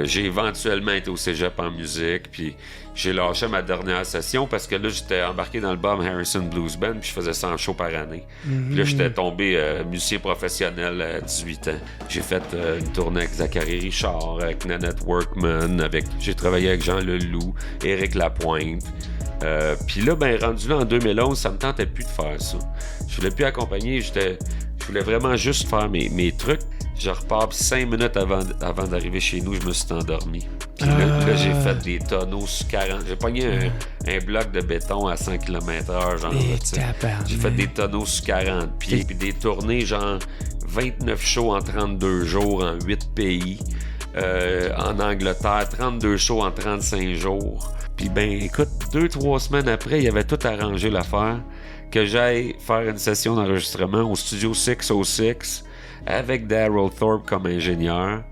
J'ai éventuellement été au cégep en musique, puis j'ai lâché ma dernière session parce que là, j'étais embarqué dans le Bob Harrison Blues Band, puis je faisais 100 shows par année. Puis là, j'étais tombé musicien professionnel à 18 ans. J'ai fait une tournée avec Zachary Richard, avec Nanette Workman, j'ai travaillé avec Jean Leloup, Éric Lapointe. Puis là, rendu là en 2011, ça me tentait plus de faire ça. Je voulais plus accompagner, je voulais vraiment juste faire mes trucs. Je repars, puis 5 minutes avant d'arriver chez nous, je me suis endormi. Puis là, j'ai fait des tonneaux sur 40. J'ai pogné un bloc de béton à 100 km/h, genre. J'ai fait des tonneaux sur 40 pieds, puis des tournées, genre 29 shows en 32 jours en 8 pays. En Angleterre, 32 shows en 35 jours. Puis écoute, 2-3 semaines après, il avait tout arrangé l'affaire, que j'aille faire une session d'enregistrement au studio 606 avec Daryl Thorpe comme ingénieur.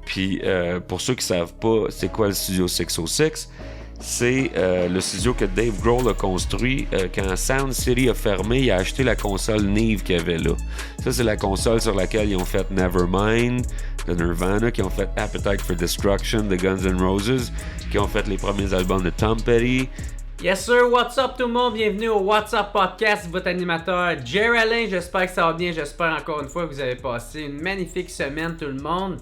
Puis pour ceux qui savent pas c'est quoi le studio 606, c'est le studio que Dave Grohl a construit quand Sound City a fermé. Il a acheté la console Neve qu'il y avait là. Ça, c'est la console sur laquelle ils ont fait Nevermind de Nirvana, qui ont fait Appetite for Destruction de Guns N' Roses, qui ont fait les premiers albums de Tom Petty. Yes sir, what's up tout le monde, bienvenue au What's Up Podcast, votre animateur Jerry Alain, j'espère que ça va bien, j'espère encore une fois que vous avez passé une magnifique semaine tout le monde.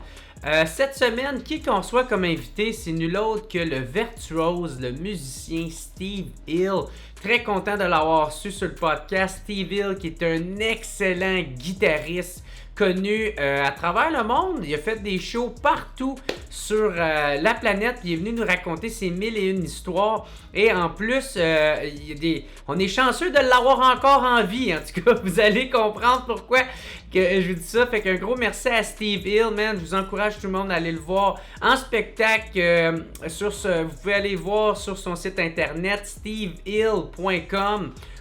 Cette semaine, qui qu'on soit comme invité, c'est nul autre que le virtuose, le musicien Steve Hill. Très content de l'avoir su sur le podcast. Steve Hill qui est un excellent guitariste connu à travers le monde. Il a fait des shows partout sur la planète. Il est venu nous raconter ses 1001 histoires. Et en plus, on est chanceux de l'avoir encore en vie. En tout cas, vous allez comprendre pourquoi que je vous dis ça. Fait qu'un gros merci à Steve Hill, man. Je vous encourage tout le monde à aller le voir en spectacle. Vous pouvez aller voir sur son site internet stevehill.com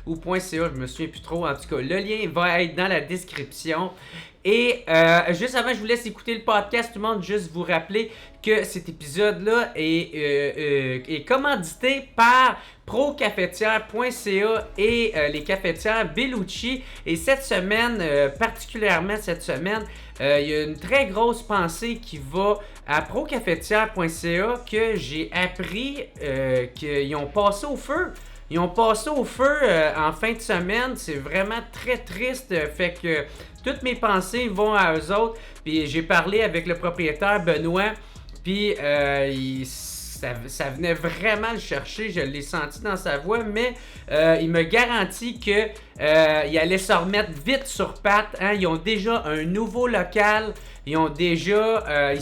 ou .ca, je me souviens plus trop. En tout cas, le lien va être dans la description. Et juste avant, je vous laisse écouter le podcast, tout le monde, juste vous rappeler que cet épisode-là est commandité par procafetière.ca et les cafetières Bellucci. Et cette semaine, particulièrement cette semaine, il y a une très grosse pensée qui va à procafetière.ca que j'ai appris qu'ils ont passé au feu. Ils ont passé au feu en fin de semaine. C'est vraiment très triste. Fait que toutes mes pensées vont à eux autres. Puis j'ai parlé avec le propriétaire Benoît. Puis ça venait vraiment le chercher. Je l'ai senti dans sa voix. Mais il me garantit que il allait se remettre vite sur pattes. Hein? Ils ont déjà un nouveau local. Ils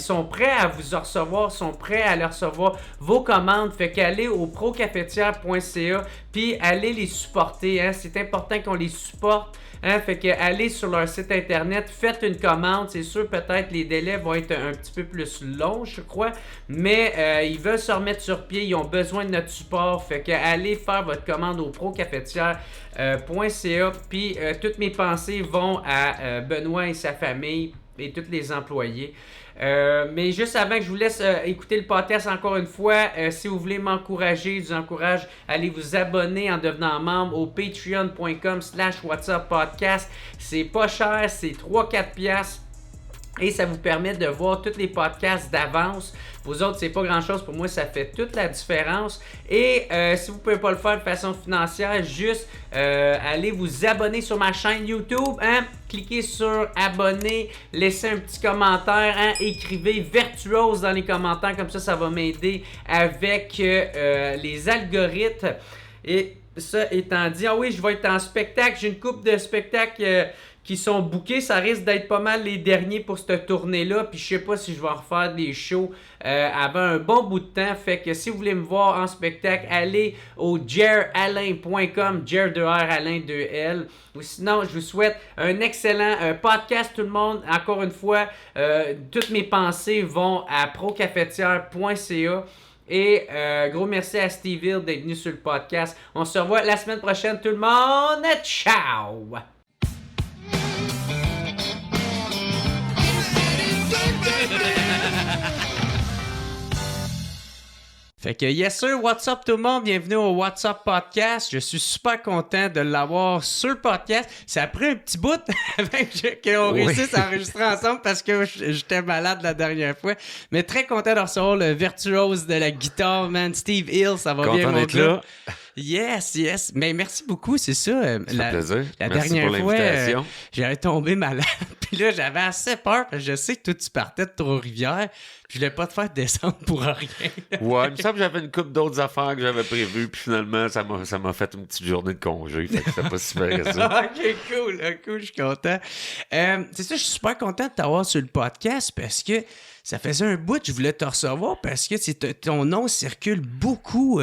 sont prêts à vous recevoir, sont prêts à leur recevoir vos commandes. Fait qu'allez au procafetière.ca puis allez les supporter. Hein? C'est important qu'on les supporte. Hein? Fait que allez sur leur site internet, faites une commande. C'est sûr, peut-être les délais vont être un petit peu plus longs, je crois. Mais ils veulent se remettre sur pied. Ils ont besoin de notre support. Fait que allez faire votre commande au procafetière.ca. Puis toutes mes pensées vont à Benoît et sa famille et tous les employés. Mais juste avant que je vous laisse écouter le podcast encore une fois, si vous voulez m'encourager, je vous encourage à aller vous abonner en devenant membre au patreon.com/whatsuppodcast. C'est pas cher, c'est 3-4 piastres. Et ça vous permet de voir tous les podcasts d'avance. Vous autres, c'est pas grand-chose. Pour moi, ça fait toute la différence. Et si vous pouvez pas le faire de façon financière, juste allez vous abonner sur ma chaîne YouTube. Hein? Cliquez sur abonner, laissez un petit commentaire, hein? Écrivez virtuose dans les commentaires. Comme ça va m'aider avec les algorithmes. Et ça étant dit, oui, je vais être en spectacle. J'ai une couple de spectacles qui sont bookés. Ça risque d'être pas mal les derniers pour cette tournée-là. Puis je sais pas si je vais en refaire des shows avant un bon bout de temps. Fait que si vous voulez me voir en spectacle, allez au jeralain.com, Jer de R, Alain 2L. Ou sinon, je vous souhaite un excellent podcast tout le monde. Encore une fois, toutes mes pensées vont à procafetière.ca. Et gros merci à Steve Hill d'être venu sur le podcast. On se revoit la semaine prochaine tout le monde. Ciao! Fait que yes sir, what's up tout le monde, bienvenue au What's Up Podcast. Je suis super content de l'avoir sur le podcast. Ça a pris un petit bout avant qu'on réussisse à enregistrer ensemble parce que j'étais malade la dernière fois. Mais très content de recevoir le virtuose de la guitare, man, Steve Hill, ça va content bien mon d'être gars. là. Yes. Mais merci beaucoup, c'est ça. Ça fait plaisir. La Merci dernière pour fois, l'invitation. j'avais tombé malade. Puis là, j'avais assez peur parce que je sais que toi, tu partais de Trois-Rivières. Puis je voulais pas te faire descendre pour rien. Ouais, il me semble que j'avais une couple d'autres affaires que j'avais prévues, puis finalement, ça m'a fait une petite journée de congé. Fait que c'était pas super que ça. Ok, cool, je suis content. C'est ça, je suis super content de t'avoir sur le podcast parce que ça faisait un bout que je voulais te recevoir parce que ton nom circule beaucoup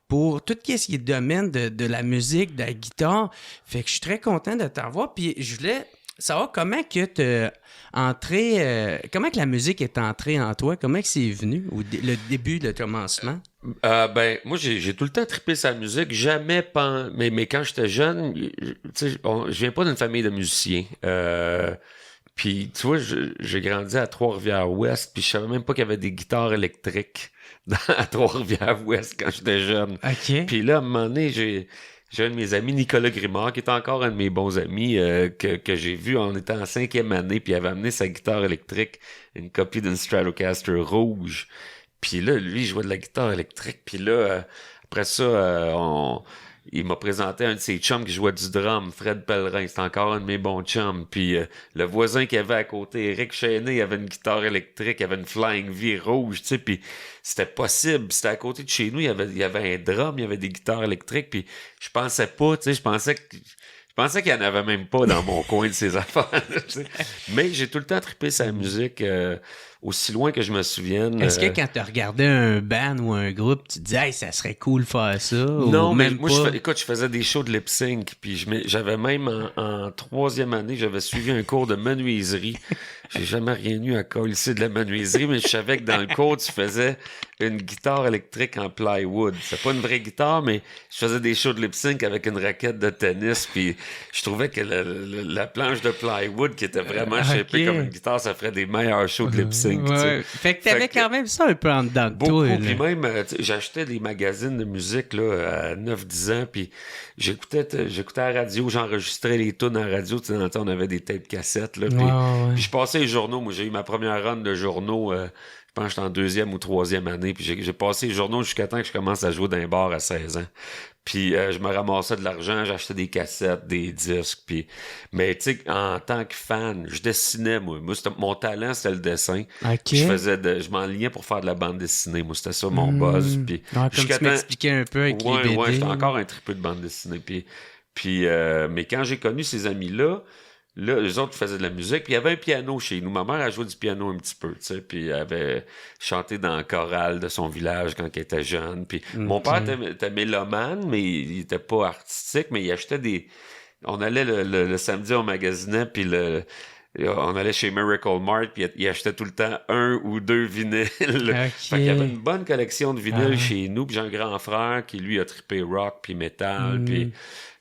pour tout ce qui est domaine de la musique, de la guitare. Fait que je suis très content de t'avoir. Puis je voulais savoir comment que comment que la musique est entrée en toi, comment que c'est venu, le début, le commencement? Moi, j'ai tout le temps trippé sa musique, jamais mais quand j'étais jeune, tu sais, je viens pas d'une famille de musiciens. Puis, tu vois, j'ai grandi à Trois-Rivières-Ouest, puis je savais même pas qu'il y avait des guitares électriques à Trois-Rivières-Ouest quand j'étais jeune. OK. Puis là, à un moment donné, j'ai un de mes amis, Nicolas Grimard, qui est encore un de mes bons amis, que j'ai vu en étant en 5e année, puis il avait amené sa guitare électrique, une copie d'une Stratocaster rouge. Puis là, lui, il jouait de la guitare électrique. Puis là, après ça, il m'a présenté un de ses chums qui jouait du drum, Fred Pellerin. C'était encore un de mes bons chums. Puis le voisin qui avait à côté, Éric Chéné, il avait une guitare électrique, il avait une Flying V rouge, tu sais. Puis c'était possible. C'était à côté de chez nous, il y avait un drum, il y avait des guitares électriques. Puis je pensais pas, tu sais, je pensais qu'il y en avait même pas dans mon coin de ces affaires. Mais j'ai tout le temps trippé sa musique aussi loin que je me souvienne. Est-ce que quand tu regardais un band ou un groupe, tu te disais hey, ça serait cool de faire ça? Non, ou mais même moi, pas? je faisais des shows de lip sync. Puis j'avais même en 3e année, j'avais suivi un cours de menuiserie. J'ai jamais rien eu à coller de la menuiserie, mais je savais que dans le cours, tu faisais une guitare électrique en plywood. C'est pas une vraie guitare, mais je faisais des shows de lip sync avec une raquette de tennis, puis je trouvais que la planche de plywood qui était vraiment shapée comme une guitare, ça ferait des meilleurs shows de lip sync. Ouais. Fait que t'avais quand même ça un peu en dedans de beaucoup, toi. puis même, j'achetais des magazines de musique là, à 9-10 ans, puis j'écoutais à la radio, j'enregistrais les tunes à la radio. Tu sais, dans le temps, on avait des tapes cassettes. Là, puis je passais les journaux. Moi, j'ai eu ma première run de journaux, je pense que j'étais en 2e ou 3e année, puis j'ai passé les journaux jusqu'à temps que je commence à jouer dans un bar à 16 ans. Puis je me ramassais de l'argent, j'achetais des cassettes, des disques, puis... Mais tu sais, en tant que fan, je dessinais, moi. Mon talent, c'était le dessin. Okay. Je m'enlignais pour faire de la bande dessinée. Moi, c'était ça, mon buzz. Puis, comme tu m'expliquais un peu avec les BD. Ouais, j'étais encore un tripeux de bande dessinée. Puis mais quand j'ai connu ces amis-là, là, eux autres faisaient de la musique, puis il y avait un piano chez nous. Ma mère a joué du piano un petit peu, tu sais, puis elle avait chanté dans la chorale de son village quand elle était jeune. Puis mon père était mélomane, mais il était pas artistique, mais il achetait des... On allait le samedi au magasinet, puis on allait chez Miracle Mart, puis il achetait tout le temps 1 ou 2 vinyles. Okay. Fait qu'il y avait une bonne collection de vinyles chez nous, puis j'ai un grand frère qui, lui, a trippé rock, puis métal, puis...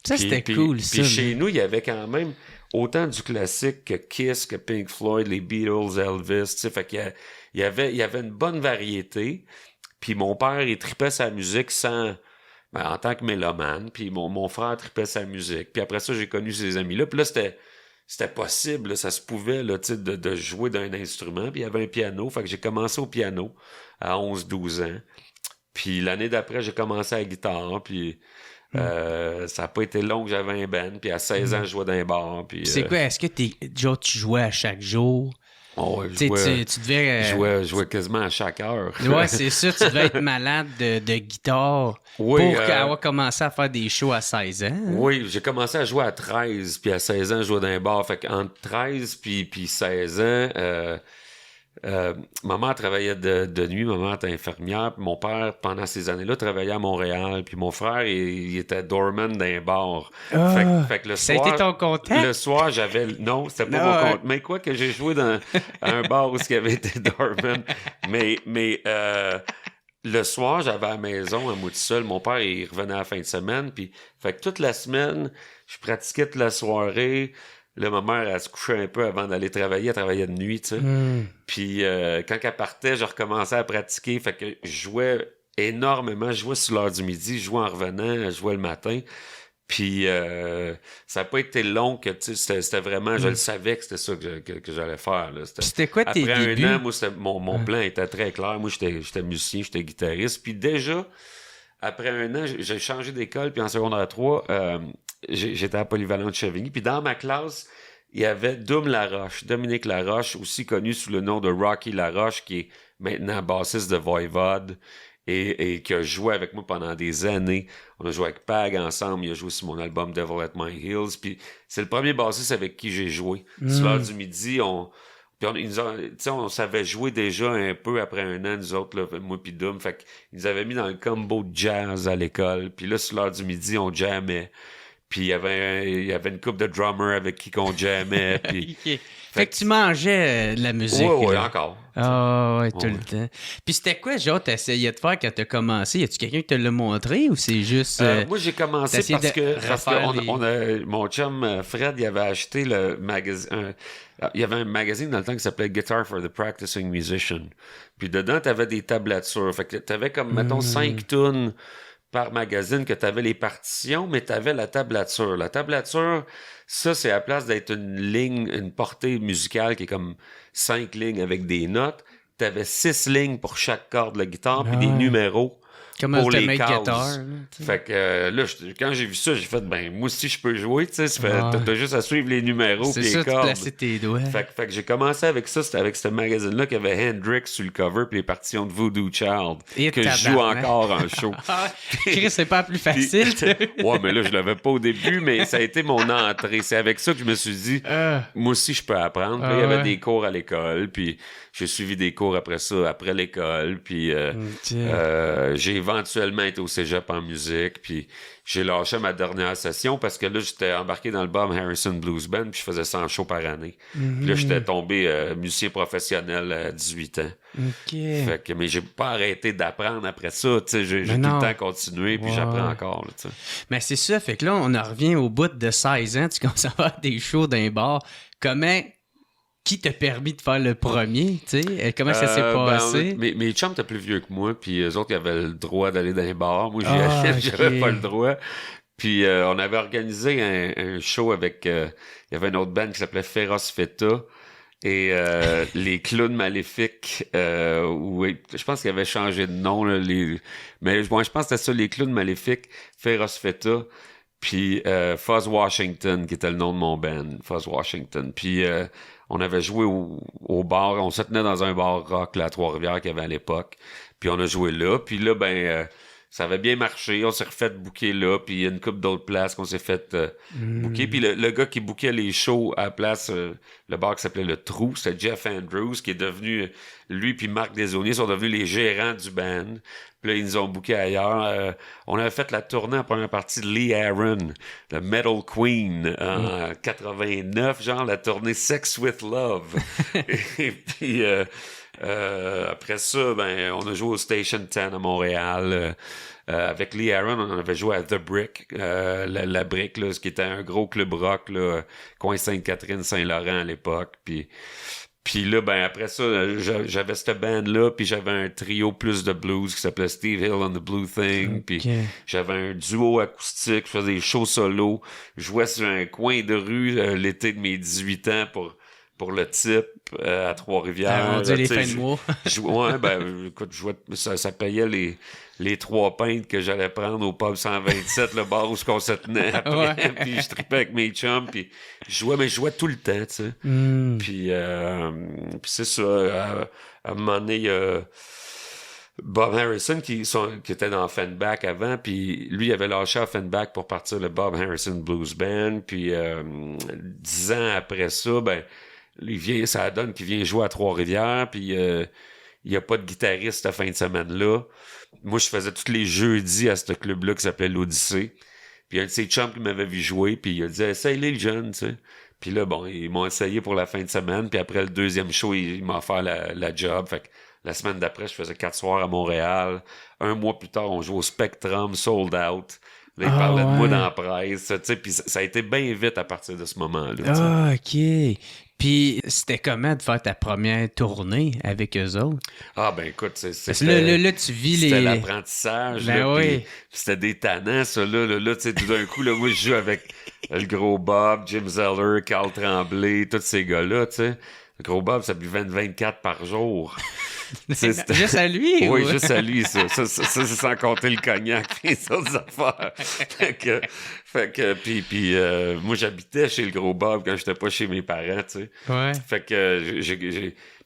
Ça, c'était cool, ça. Puis chez nous, il y avait quand même... autant du classique que Kiss, que Pink Floyd, les Beatles, Elvis, tu sais, fait qu'il y avait une bonne variété. Puis mon père, il tripait sa musique en tant que mélomane, puis mon frère tripait sa musique. Puis après ça, j'ai connu ces amis-là. Puis là, c'était possible, là, ça se pouvait là, tu sais, de jouer d'un instrument. Puis il y avait un piano, fait que j'ai commencé au piano à 11-12 ans. Puis l'année d'après, j'ai commencé à la guitare, puis... ça n'a pas été long que j'avais un band, puis à 16 ans, je jouais dans un bar. Puis, c'est quoi, est-ce que tu jouais à chaque jour? Oh, ouais, tu devais... Je jouais quasiment à chaque heure. Ouais, c'est ça, tu devais être malade de guitare pour avoir commencé à faire des shows à 16 ans. Hein? Oui, j'ai commencé à jouer à 13, puis à 16 ans, je jouais dans un bar. Fait qu'entre 13 puis 16 ans... ma mère travaillait de nuit, ma mère était infirmière, puis mon père, pendant ces années-là, travaillait à Montréal, puis mon frère, il était doorman d'un bar. Fait que le ça soir... a été ton contact? Le soir, j'avais... Non, c'était pas mon contact. Mais quoi que j'ai joué dans un bar où il y avait été doorman. Mais le soir, j'avais à la maison, à moi tout seul. Mon père, il revenait à la fin de semaine, puis fait que toute la semaine, je pratiquais toute la soirée. Là, ma mère, elle se couchait un peu avant d'aller travailler. Elle travaillait de nuit, tu sais. Puis quand elle partait, je recommençais à pratiquer. Fait que je jouais énormément. Je jouais sur l'heure du midi, je jouais en revenant, je jouais le matin. Puis ça n'a pas été long que c'était vraiment, je le savais que c'était ça que j'allais faire. Là. C'était quoi tes après débuts? un an, moi, mon plan était très clair. Moi, j'étais musicien, j'étais guitariste. Puis déjà, après un an, j'ai changé d'école. Puis en secondaire 3, j'étais à Polyvalent de Chevigny. Puis dans ma classe, il y avait Dominique Laroche, aussi connu sous le nom de Rocky Laroche, qui est maintenant bassiste de Voivode. Et qui a joué avec moi pendant des années. On a joué avec Pag ensemble. Il a joué sur mon album Devil at My Heels. Puis c'est le premier bassiste avec qui j'ai joué. Sur l'heure du midi, on savait jouer déjà un peu après un an, nous autres, là, moi pis Doom. Fait qu'ils nous avaient mis dans le combo de jazz à l'école. Puis là, sur l'heure du midi, on jammait. Puis il y avait une couple de drummers avec qui qu'on jammait. Puis... Okay. Fait que tu mangeais de la musique. Oui, encore. Ah, ouais, tout le temps. Puis c'était quoi, genre, t'essayais de faire quand t'as commencé? Y a-tu quelqu'un qui te l'a montré ou c'est juste... moi, j'ai commencé parce que mon chum Fred, il avait acheté le magazine... il y avait un magazine dans le temps qui s'appelait Guitar for the Practicing Musician. Puis dedans, t'avais des tablatures. Fait que t'avais comme, mettons, 5 tunes par magazine que t'avais les partitions, mais t'avais la tablature. La tablature, ça, c'est à la place d'être une ligne, une portée musicale qui est comme 5 lignes avec des notes. T'avais 6 lignes pour chaque corde de la guitare, puis des numéros comme pour les cases. Guitar. Fait que là, quand j'ai vu ça, j'ai fait, moi aussi, je peux jouer, tu sais. T'as juste à suivre les numéros et les cordes. C'est ça, tu plaçais tes doigts. Fait que j'ai commencé avec ça, c'était avec ce magazine-là qui avait Hendrix sur le cover puis les partitions de Voodoo Child, que je joue encore en show. Chris, c'est pas plus facile. Ouais, mais là, je l'avais pas au début, mais ça a été mon entrée. C'est avec ça que je me suis dit, moi aussi, je peux apprendre. Puis, il y avait des cours à l'école, puis j'ai suivi des cours après ça, après l'école, puis j'ai éventuellement été au cégep en musique, puis j'ai lâché ma dernière session parce que là, j'étais embarqué dans le Bob Harrison Blues Band, puis je faisais 100 shows par année. Puis là, j'étais tombé musicien professionnel à 18 ans. Fait que, mais j'ai pas arrêté d'apprendre après ça, tu sais, j'ai tout le temps continué, puis j'apprends encore, là, tu sais. Mais c'est ça, fait que là, on en revient au bout de 16 ans, tu commences à faire des shows d'un bar. Qui t'a permis de faire le premier, tu sais? Comment ça s'est passé? Mes chums étaient plus vieux que moi, puis eux autres, ils avaient le droit d'aller dans les bars. Moi, j'avais pas le droit. Puis on avait organisé un show avec... il y avait une autre band qui s'appelait Féroce Feta et les Clowns Maléfiques. Je pense qu'ils avaient changé de nom. Là, mais je pense que c'était ça, les Clowns Maléfiques, Féroce Feta. Puis Fuzz Washington, qui était le nom de mon band, Fuzz Washington. Puis on avait joué au bar, on se tenait dans un bar rock là, à Trois-Rivières qu'il y avait à l'époque. Puis on a joué là. Puis là, ça avait bien marché. On s'est refait booker là. Puis il y a une couple d'autres places qu'on s'est fait booker. Puis le gars qui bookait les shows à la place, le bar qui s'appelait Le Trou, c'était Jeff Andrews, qui est devenu, lui puis Marc Desaulniers sont devenus les gérants du band. Puis là, ils nous ont booké ailleurs. On avait fait la tournée en première partie de Lee Aaron, le Metal Queen, en 89, genre la tournée Sex with Love. Et puis, après ça, on a joué au Station 10 à Montréal. Avec Lee Aaron, on avait joué à The Brick, la Brick, là, ce qui était un gros club rock, là, coin Sainte-Catherine, Saint-Laurent à l'époque. Puis là, après ça, j'avais cette band-là, puis j'avais un trio plus de blues qui s'appelait Steve Hill and the Blue Thing, puis j'avais un duo acoustique, je faisais des shows solo, je jouais sur un coin de rue l'été de mes 18 ans pour le type à Trois-Rivières. Les fins de mois. Écoute, ça payait les 3 pintes que j'allais prendre au pub 127, le bar où on se tenait après. Puis je tripais avec mes chums, puis je jouais tout le temps, tu sais. Puis c'est ça. À un moment donné, Bob Harrison qui était dans Offenbach avant, puis lui il avait lâché Offenbach pour partir le Bob Harrison Blues Band. Puis 10 ans après ça, ça donne qu'il vient jouer à Trois-Rivières, puis il n'y a pas de guitariste la fin de semaine-là. Moi, je faisais tous les jeudis à ce club-là qui s'appelait l'Odyssée. Puis un de ses chums qui m'avait vu jouer, puis il a dit « Essaye-les, le jeune, tu sais. » Puis là, ils m'ont essayé pour la fin de semaine, puis après le deuxième show, il m'a offert la job. Fait que la semaine d'après, je faisais 4 soirs à Montréal. Un mois plus tard, on jouait au Spectrum, sold out. Là, il parlait de moi dans la presse, tu sais, puis ça a été bien vite à partir de ce moment-là. OK. Puis c'était comment de faire ta première tournée avec eux autres? Ah, ben écoute, Parce que là, tu vis c'était les... l'apprentissage. Ben là, oui. puis c'était des tannants, ça. Là, tu sais, tout d'un coup, là, moi, je joue avec le gros Bob, Jim Zeller, Carl Tremblay, tous ces gars-là, tu sais. Le gros Bob, ça buvait 24 par jour. Juste à lui? Oui, ou... juste à lui, ça. Ça, c'est sans compter le cognac et les autres affaires. Puis moi, j'habitais chez le gros Bob quand j'étais pas chez mes parents, tu sais. Ouais. Fait que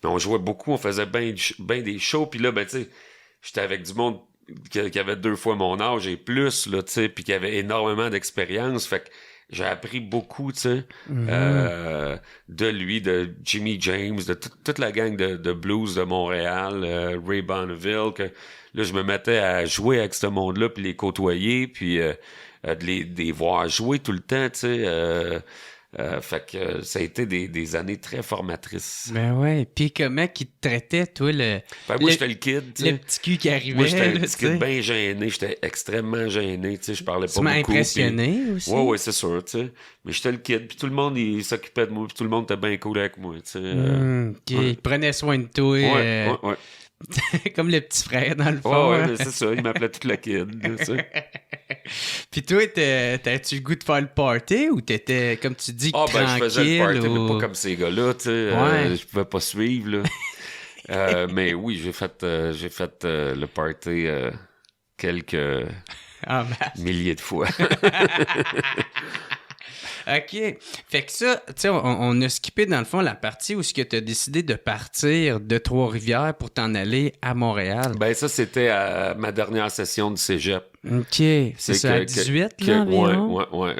mais on jouait beaucoup, on faisait bien des shows, puis là, ben, tu sais, j'étais avec du monde qui avait 2 fois mon âge et plus, là, tu sais, puis qui avait énormément d'expérience. Fait que j'ai appris beaucoup, tu sais, de lui, de Jimmy James, de toute la gang de blues de Montréal, Ray Bonneville, que là, je me mettais à jouer avec ce monde-là, puis les côtoyer, puis de les voir jouer tout le temps, tu sais. Fait que ça a été des années très formatrices. Ben ouais. Puis comment qu'ils te traitaient, toi, Ben, moi, j'étais le kid, tu sais. le petit cul qui arrivait. Moi, j'étais un là, petit kid bien gêné. J'étais extrêmement gêné, tu sais. Je parlais pas tu m'as beaucoup. impressionné aussi. Ouais, c'est sûr, tu sais. Mais j'étais le kid, puis tout le monde, il s'occupait de moi, puis tout le monde était bien cool avec moi, tu sais. OK. Ouais. Il prenait soin de toi. Ouais. Comme le petit frère, dans le fond. Ouais, hein. c'est ça. Il m'appelait tout le kid, tu sais. Puis toi, t'as-tu le goût de faire le party ou t'étais, comme tu dis, Ah, ben, tranquille? je faisais le party, ou... mais pas comme ces gars-là, tu sais. Ouais. Je pouvais pas suivre, là. Mais oui, j'ai fait le party quelques Ah, ben, milliers de fois. OK. Fait que ça, tu sais, on a skippé dans le fond la partie où ce que tu as décidé de partir de Trois-Rivières pour t'en aller à Montréal. Ben, ça, c'était à ma dernière session du cégep. OK. C'est ça, à 18, là, environ? Ouais.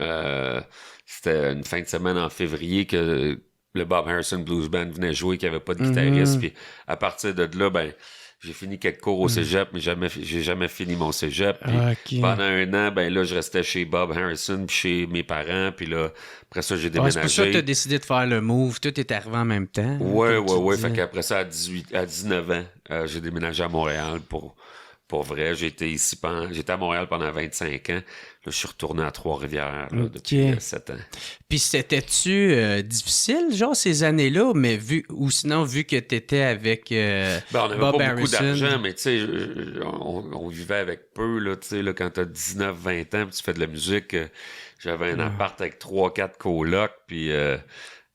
C'était une fin de semaine en février que le Bob Harrison Blues Band venait jouer, qu'il n'y avait pas de guitariste. Puis à partir de là, ben, j'ai fini quelques cours au cégep, mais j'ai jamais fini mon cégep. Puis OK. pendant 1 an, ben là, je restais chez Bob Harrison, puis chez mes parents. Puis là, après ça, j'ai Ouais, déménagé. c'est pour ça que tu as décidé de faire le move. Tout est arrivé en même temps. Ouais. comme tu Fait disais. qu'après ça, à 19 ans, j'ai déménagé à Montréal pour vrai. J'étais à Montréal pendant 25 ans. Là, je suis retourné à Trois-Rivières là, depuis 7 ans. Puis c'était-tu difficile, genre, ces années-là, mais vu que t'étais avec Ben, on n'avait Bob pas Harrison. beaucoup d'argent, mais tu sais, on vivait avec peu, là, tu sais, là, quand t'as 19-20 ans, puis tu fais de la musique, j'avais un appart avec 3-4 colocs, puis...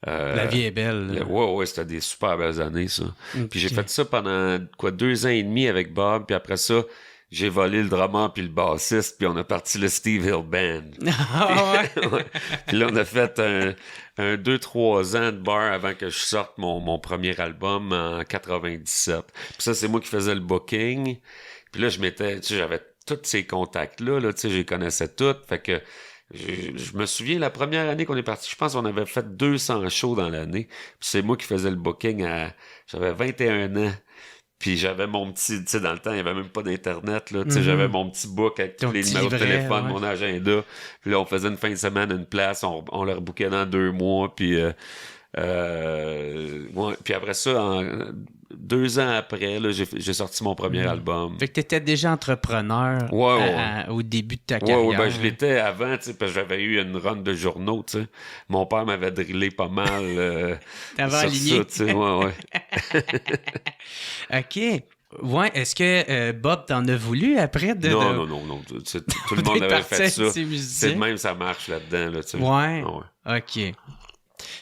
La vie est belle. là. Ouais, c'était des super belles années, ça. Ok. Puis j'ai fait ça pendant, 2 ans et demi avec Bob, puis après ça, j'ai volé le drummer puis le bassiste, puis on a parti le Steve Hill Band. Ah ouais? Ouais. Puis là, on a fait un 2-3 ans de bar avant que je sorte mon premier album en 97. Puis ça, c'est moi qui faisais le booking. Puis là, tu sais, j'avais tous ces contacts-là, là, tu sais, je les connaissais toutes. Fait que je me souviens, la première année qu'on est parti, je pense qu'on avait fait 200 shows dans l'année. Puis c'est moi qui faisais le booking j'avais 21 ans. Puis j'avais mon petit, tu sais, dans le temps, il n'y avait même pas d'Internet, là. Tu sais, j'avais mon petit book avec tous Ton les petit numéros de livret, téléphone, ouais. mon agenda. Puis là, on faisait une fin de semaine, une place, on le rebookait dans 2 mois. Puis, ouais. Puis après ça, 2 ans après, là, j'ai sorti mon premier album. Fait que t'étais déjà entrepreneur Ouais. au début de ta carrière. Ouais, ben je l'étais avant, tu sais, parce que j'avais eu une run de journaux, tu sais. Mon père m'avait drillé pas mal T'avais sur aligné. ça, tu sais, ouais. OK. Ouais, est-ce que Bob t'en a voulu après de... Non. Tu sais, tout le monde d'être avait parti fait avec ça. ses musiciens? C'est de même, ça marche là-dedans, là, tu sais. Ouais. Ah ouais. OK.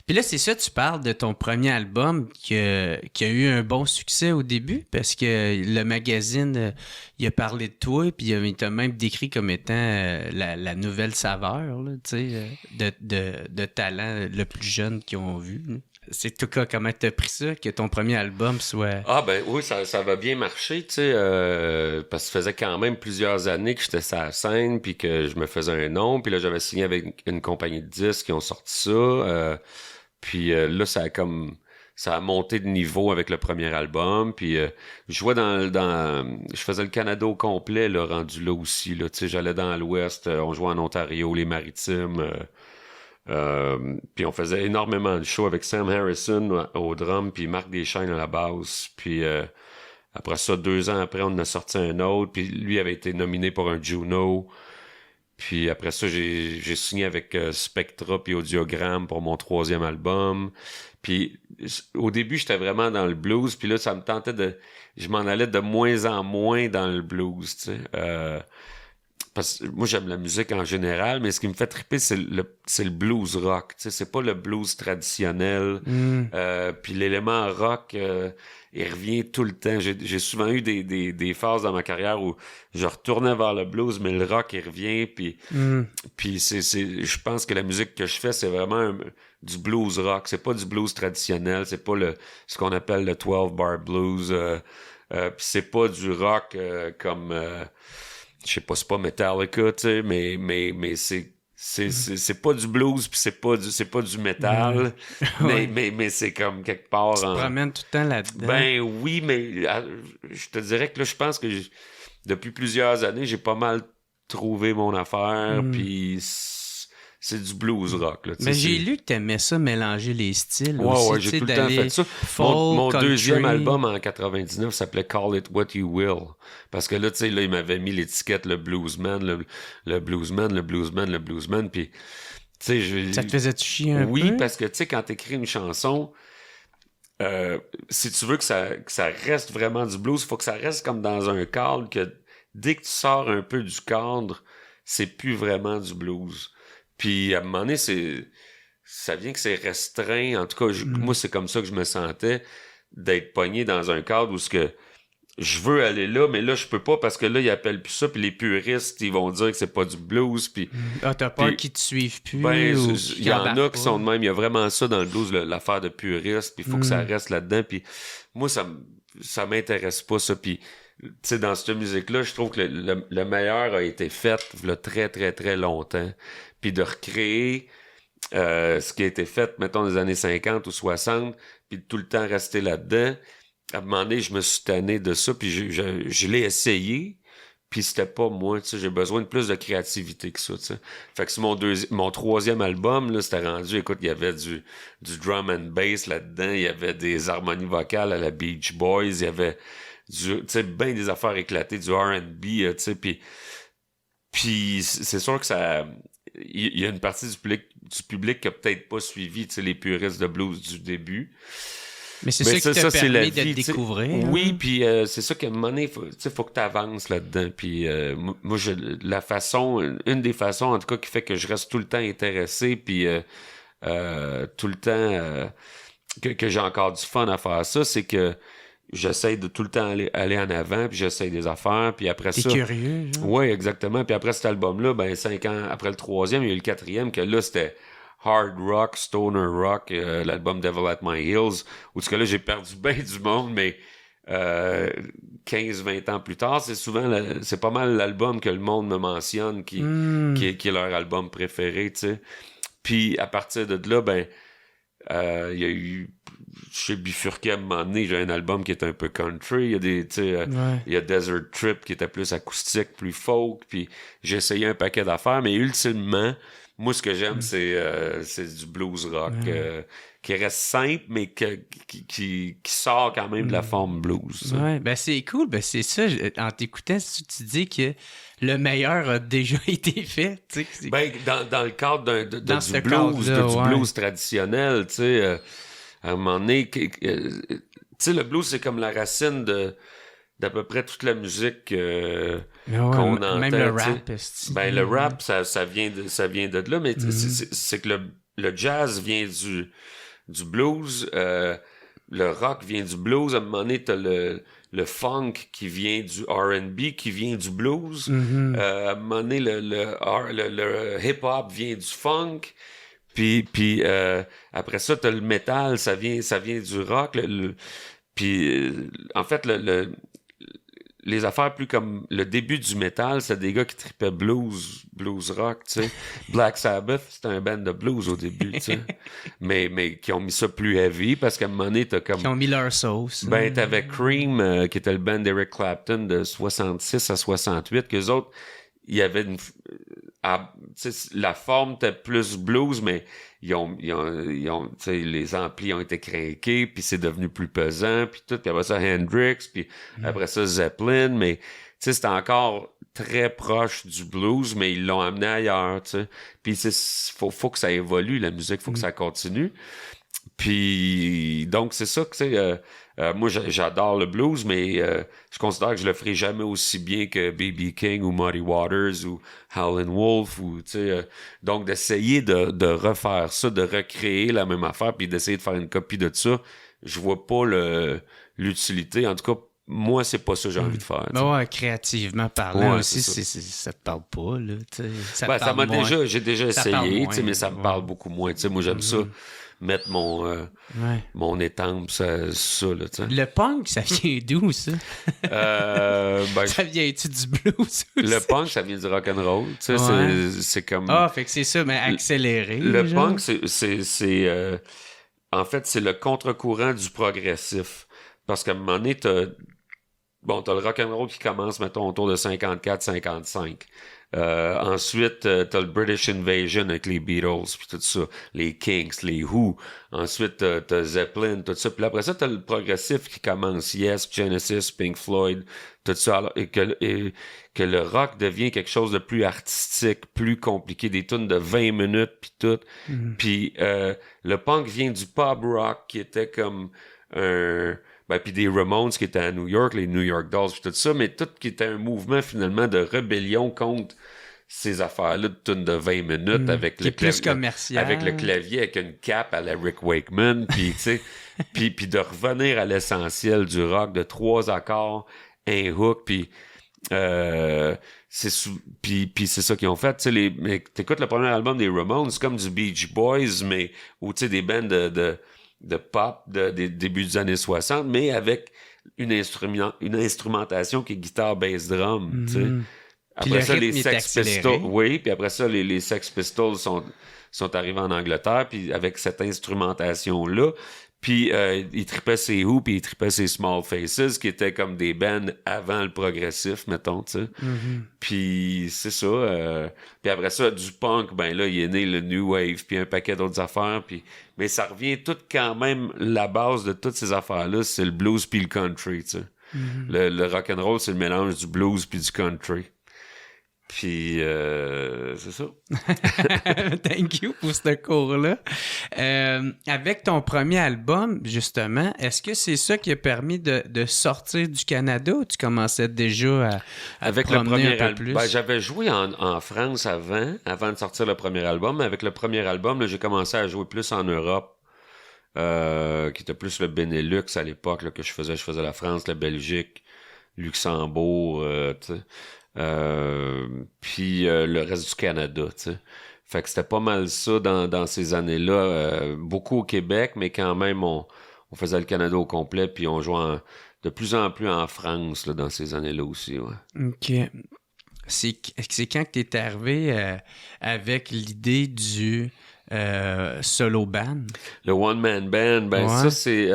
Puis là, c'est ça, tu parles de ton premier album qui a eu un bon succès au début parce que le magazine, il a parlé de toi puis il t'a même décrit comme étant la nouvelle saveur, là, tu sais, de talent le plus jeune qu'ils ont vu. Là. C'est tout cas, comment t'as pris ça, que ton premier album soit... Ah ben oui, ça va bien marcher, tu sais, parce que ça faisait quand même plusieurs années que j'étais sur la scène, puis que je me faisais un nom, puis là j'avais signé avec une compagnie de disques qui ont sorti ça, puis là ça a monté de niveau avec le premier album, puis je jouais je faisais le Canada au complet, là, rendu là aussi, là, tu sais, j'allais dans l'Ouest, on jouait en Ontario, les Maritimes, puis on faisait énormément de shows avec Sam Harrison au drum, puis Marc Deschaines à la basse, puis après ça, 2 ans après, on en a sorti un autre, puis lui avait été nominé pour un Juno, Puis après ça, j'ai signé avec Spectra puis Audiogramme pour mon 3e album. Puis au début, j'étais vraiment dans le blues. Puis là, ça me tentait je m'en allais de moins en moins dans le blues, tu sais. Parce que moi, j'aime la musique en général, mais ce qui me fait triper, c'est le blues rock. Tu sais, c'est pas le blues traditionnel. Puis l'élément rock, il revient tout le temps. J'ai souvent eu des phases dans ma carrière où je retournais vers le blues, mais le rock, il revient. Puis je pense que la musique que je fais, c'est vraiment du blues rock. C'est pas du blues traditionnel. C'est pas ce qu'on appelle le 12-bar blues. Puis c'est pas du rock comme... je sais pas, c'est pas Metallica, tu sais, mais c'est pas du blues puis c'est pas du métal, mais c'est comme quelque part tu te promènes tout le temps là-dedans. Ben oui, mais je te dirais que là, je pense que depuis plusieurs années, j'ai pas mal trouvé mon affaire, puis c'est du blues rock, là. Mais j'ai lu que t'aimais ça, mélanger les styles aussi. Ouais, j'ai tout le temps fait ça. Mon deuxième album en 99 s'appelait Call It What You Will. Parce que là, tu sais, là, il m'avait mis l'étiquette le bluesman, le bluesman, le bluesman, le bluesman, puis, tu sais, ça te faisait-tu chier un peu? Oui, parce que, tu sais, quand t'écris une chanson, si tu veux que ça reste vraiment du blues, il faut que ça reste comme dans un cadre que dès que tu sors un peu du cadre, c'est plus vraiment du blues. Puis à un moment donné, ça vient que c'est restreint. En tout cas, moi, c'est comme ça que je me sentais, d'être pogné dans un cadre où ce que je veux aller là, mais là, je peux pas parce que là, ils appellent plus ça, puis les puristes, ils vont dire que c'est pas du blues, puis... t'as peur qu'ils te suivent plus? Ben, il y en a qui sont de même. Il y a vraiment ça dans le blues, l'affaire de puriste, puis il faut que ça reste là-dedans, puis moi, ça m'intéresse pas, ça, puis... Tu sais, dans cette musique-là, je trouve que le meilleur a été fait il y a très, très, très longtemps. Puis de recréer ce qui a été fait, mettons, dans les années 50 ou 60, puis de tout le temps rester là-dedans. À un moment donné, je me suis tanné de ça, puis je l'ai essayé, puis c'était pas moi, tu sais, j'ai besoin de plus de créativité que ça, tu sais. Fait que c'est mon 3e album, là, c'était rendu, écoute, il y avait du drum and bass là-dedans, il y avait des harmonies vocales à la Beach Boys, il y avait tu sais, ben des affaires éclatées, du R&B, tu sais, puis c'est sûr que ça... Il y a une partie du public qui a peut-être pas suivi, tu sais, les puristes de blues du début. Mais c'est ça qui t'a permis de te découvrir. Oui, puis c'est ça qu'à un moment donné, faut que tu avances là-dedans. Puis moi, une des façons, en tout cas, qui fait que je reste tout le temps intéressé, puis tout le temps que j'ai encore du fun à faire ça, c'est que j'essaie de tout le temps aller en avant, puis j'essaie des affaires, puis après ça... T'es curieux, genre? Oui, exactement. Puis après cet album-là, 5 ans après le 3e, il y a eu le 4e, que là, c'était hard rock, stoner rock, l'album Devil at My Heels, où là, j'ai perdu bien du monde, mais 15-20 ans plus tard, c'est pas mal l'album que le monde me mentionne qui est leur album préféré, tu sais. Puis à partir de là, il y a eu... Chez Bifurqué, à un moment donné, j'ai un album qui est un peu country. Il y a Desert Trip qui était plus acoustique, plus folk. Puis j'ai essayé un paquet d'affaires, mais ultimement, moi, ce que j'aime, c'est du blues rock qui reste simple, mais qui sort quand même de la forme blues. Ouais, c'est cool. C'est ça. En t'écoutant, tu dis que le meilleur a déjà été fait. Dans le cadre du blues traditionnel, tu sais... à un moment donné, tu sais, le blues, c'est comme la racine d'à peu près toute la musique qu'on entend. Même le rap. Le rap, ça vient de là, mais c'est que le jazz vient du blues, le rock vient du blues. À un moment donné, t'as le funk qui vient du R&B, qui vient du blues. À un moment donné, le hip-hop vient du funk. Puis après ça, t'as le métal, ça vient du rock. Puis en fait, les affaires plus comme le début du métal, c'est des gars qui tripaient blues rock, tu sais. Black Sabbath, c'était un band de blues au début, tu sais. mais qui ont mis ça plus heavy parce qu'à un moment donné, t'as comme... Qui ont mis leur sauce. T'avais Cream, qui était le band d'Eric Clapton de 66 à 68, qu'eux autres, il y avait la forme était plus blues, mais ils ont les amplis ont été craqués, puis c'est devenu plus pesant, puis tout, puis après ça Hendrix, puis après ça Zeppelin, mais c'était encore très proche du blues, mais ils l'ont amené ailleurs, tu sais. Puis faut que ça évolue, la musique, faut que ça continue. Puis donc c'est ça que c'est. Moi j'adore le blues, mais je considère que je le ferai jamais aussi bien que B.B. King ou Muddy Waters ou Howlin' Wolf ou tu sais. Donc d'essayer de refaire ça, de recréer la même affaire, puis d'essayer de faire une copie de ça, je vois pas l'utilité. En tout cas, moi c'est pas ça que j'ai envie de faire. Ben ouais, créativement parlant Ouais, aussi, c'est ça. ça te parle pas, là, tu sais. Ça te Ben, ça parle m'a moins. j'ai déjà Ça parle essayé, moins, tu sais, mais ça me ouais. parle beaucoup moins. Tu sais, moi j'aime ça, mettre mon étampe, ça là, tu sais. Le punk, ça vient d'où, ça? Ben, Ça vient-tu du blues? le aussi? punk, ça vient du rock'n'roll, tu sais, Ouais. c'est comme... Ah, fait que c'est ça, mais accéléré. Le genre. punk, en fait, c'est le contre-courant du progressif. Parce qu'à un moment donné, t'as le rock'n'roll qui commence, mettons, autour de 54-55. Ensuite, t'as le British Invasion avec les Beatles, puis tout ça, les Kinks, les Who. Ensuite, t'as Zeppelin, tout ça. Puis après ça, t'as le progressif qui commence. Yes, Genesis, Pink Floyd, tout ça. Alors, et que le rock devient quelque chose de plus artistique, plus compliqué, des tunes de 20 minutes, puis tout. Puis le punk vient du pop rock, qui était comme puis des Ramones qui étaient à New York, les New York Dolls, puis tout ça, mais tout qui était un mouvement finalement de rébellion contre ces affaires-là de tunes de 20 minutes avec Qui est plus commercial. avec le clavier, avec une cape à la Rick Wakeman, puis tu sais, puis de revenir à l'essentiel du rock, de 3 accords, un hook, puis c'est ça qu'ils ont fait, tu sais, mais t'écoutes le premier album des Ramones, c'est comme du Beach Boys, mais ou tu sais des bands de pop des débuts des années 60, mais avec une instrumentation qui est guitare, bass, drum, tu sais. Puis Après le ça, les rythme est Sex accéléré. Pistols, oui, puis après ça, les Sex Pistols sont arrivés en Angleterre, puis avec cette instrumentation-là, puis ils tripaient ses Who, puis ils tripaient ses Small Faces, qui étaient comme des bands avant le progressif, mettons, tu sais. Puis c'est ça. Puis après ça, du punk, ben là, il est né le New Wave, puis un paquet d'autres affaires, puis... Mais ça revient tout quand même, la base de toutes ces affaires-là, c'est le blues puis le country, tu sais. Le rock'n'roll, c'est le mélange du blues puis du country. Puis, c'est ça. Thank you pour ce cours-là. Avec ton premier album, justement, est-ce que c'est ça qui a permis de sortir du Canada ou tu commençais déjà à Avec te le promener premier un peu plus? album, j'avais joué en France avant de sortir le premier album. Mais avec le premier album, là, j'ai commencé à jouer plus en Europe, qui était plus le Benelux à l'époque là, que je faisais. Je faisais la France, la Belgique, Luxembourg, tu sais. Puis le reste du Canada, tu sais. Fait que c'était pas mal ça dans ces années-là. Beaucoup au Québec, mais quand même, on faisait le Canada au complet, puis on jouait de plus en plus en France là, dans ces années-là aussi, ouais. OK. C'est quand que t'es arrivé avec l'idée du solo band? Le one-man band, ben Ouais. ça, c'est...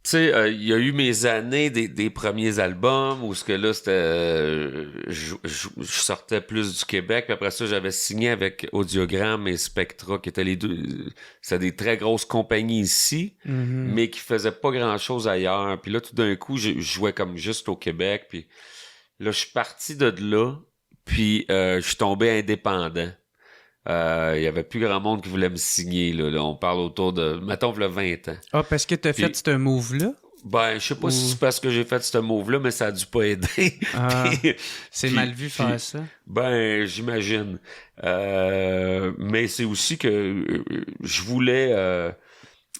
tu sais, il y a eu mes années des premiers albums où ce que là, c'était... je sortais plus du Québec. Puis après ça, j'avais signé avec Audiogramme et Spectra, qui étaient les deux... C'était des très grosses compagnies ici, mais qui faisaient pas grand-chose ailleurs. Puis là, tout d'un coup, je jouais comme juste au Québec. Puis là, je suis parti de là, puis je suis tombé indépendant. Il y avait plus grand monde qui voulait me signer, là. Là, on parle autour de, mettons, le 20 ans. Ah, parce que t'as fait ce move-là? Ben, je sais pas si c'est parce que j'ai fait ce move-là, mais ça a dû pas aider. Ah, Puis- c'est puis- mal vu faire ça. Ben, j'imagine. Mais c'est aussi que je voulais...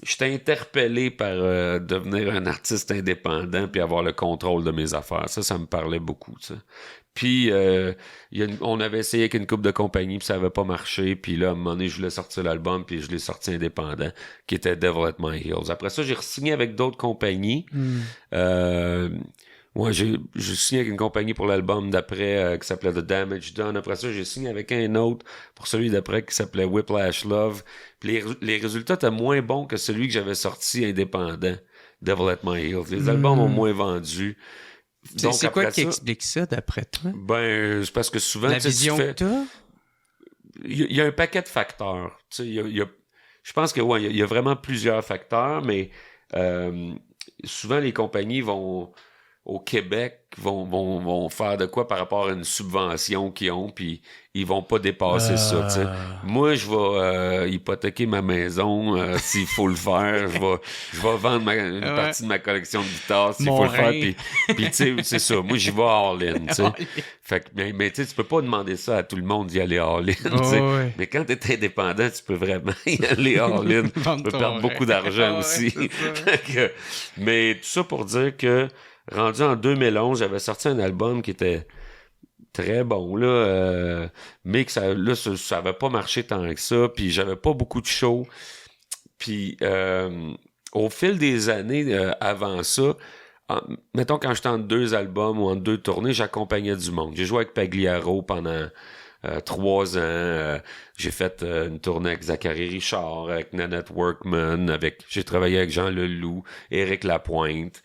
j'étais interpellé par devenir un artiste indépendant puis avoir le contrôle de mes affaires. Ça me parlait beaucoup, tu sais. Puis, on avait essayé avec une couple de compagnies, puis ça avait pas marché. Puis là, à un moment donné, je voulais sortir l'album, puis je l'ai sorti indépendant, qui était Devil at My Heels. Après ça, j'ai re-signé avec d'autres compagnies. Ouais, j'ai signé avec une compagnie pour l'album d'après qui s'appelait The Damage Done. Après ça, j'ai signé avec un autre pour celui d'après qui s'appelait Whiplash Love. Puis les résultats étaient moins bons que celui que j'avais sorti indépendant, Devil at My Heels. Les albums ont moins vendu. Donc, C'est quoi après qui ça, explique ça, d'après toi? Ben, c'est parce que souvent, La tu sais, vision que t'as? il y a un paquet de facteurs. Tu sais, je pense que ouais, il y a vraiment plusieurs facteurs, mais souvent les compagnies vont au Québec vont faire de quoi par rapport à une subvention qu'ils ont, puis ils vont pas dépasser ça, tu sais. Moi, je vais hypothéquer ma maison s'il faut le faire. Je vais vendre une partie de ma collection de guitares s'il faut le faire. Puis tu sais, c'est ça. Moi, j'y vais all-in, tu sais. Fait que, mais tu sais, tu peux pas demander ça à tout le monde d'y aller all-in, tu sais. Mais quand t'es indépendant, tu peux vraiment y aller all-in. Tu peux perdre beaucoup d'argent aussi. Mais tout ça pour dire que rendu en 2011, j'avais sorti un album qui était très bon, là, mais que ça avait pas marché tant que ça, puis j'avais pas beaucoup de shows. Puis au fil des années avant ça, mettons quand j'étais entre 2 albums ou entre 2 tournées, j'accompagnais du monde. J'ai joué avec Pagliaro pendant 3 ans. J'ai fait une tournée avec Zachary Richard, avec Nanette Workman, j'ai travaillé avec Jean Leloup, Éric Lapointe.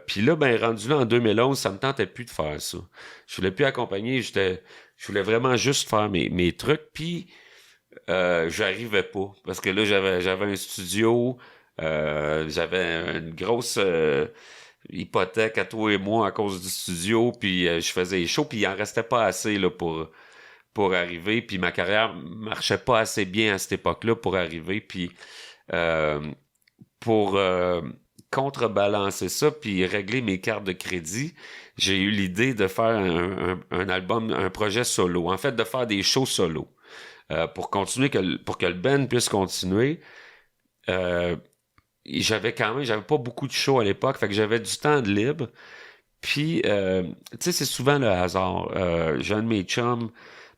Puis là, rendu là en 2011, ça me tentait plus de faire ça. Je voulais plus accompagner, je voulais vraiment juste faire mes trucs, puis j'arrivais pas. Parce que là, j'avais un studio, j'avais une grosse hypothèque à toi et moi à cause du studio, puis je faisais les shows, puis il en restait pas assez là, pour arriver, puis ma carrière marchait pas assez bien à cette époque-là pour arriver, puis pour contrebalancer ça puis régler mes cartes de crédit, j'ai eu l'idée de faire un album, un projet solo. En fait, de faire des shows solo. Pour que le band puisse continuer. J'avais pas beaucoup de shows à l'époque, fait que j'avais du temps de libre. Puis, tu sais, c'est souvent le hasard. J'ai un de mes chums,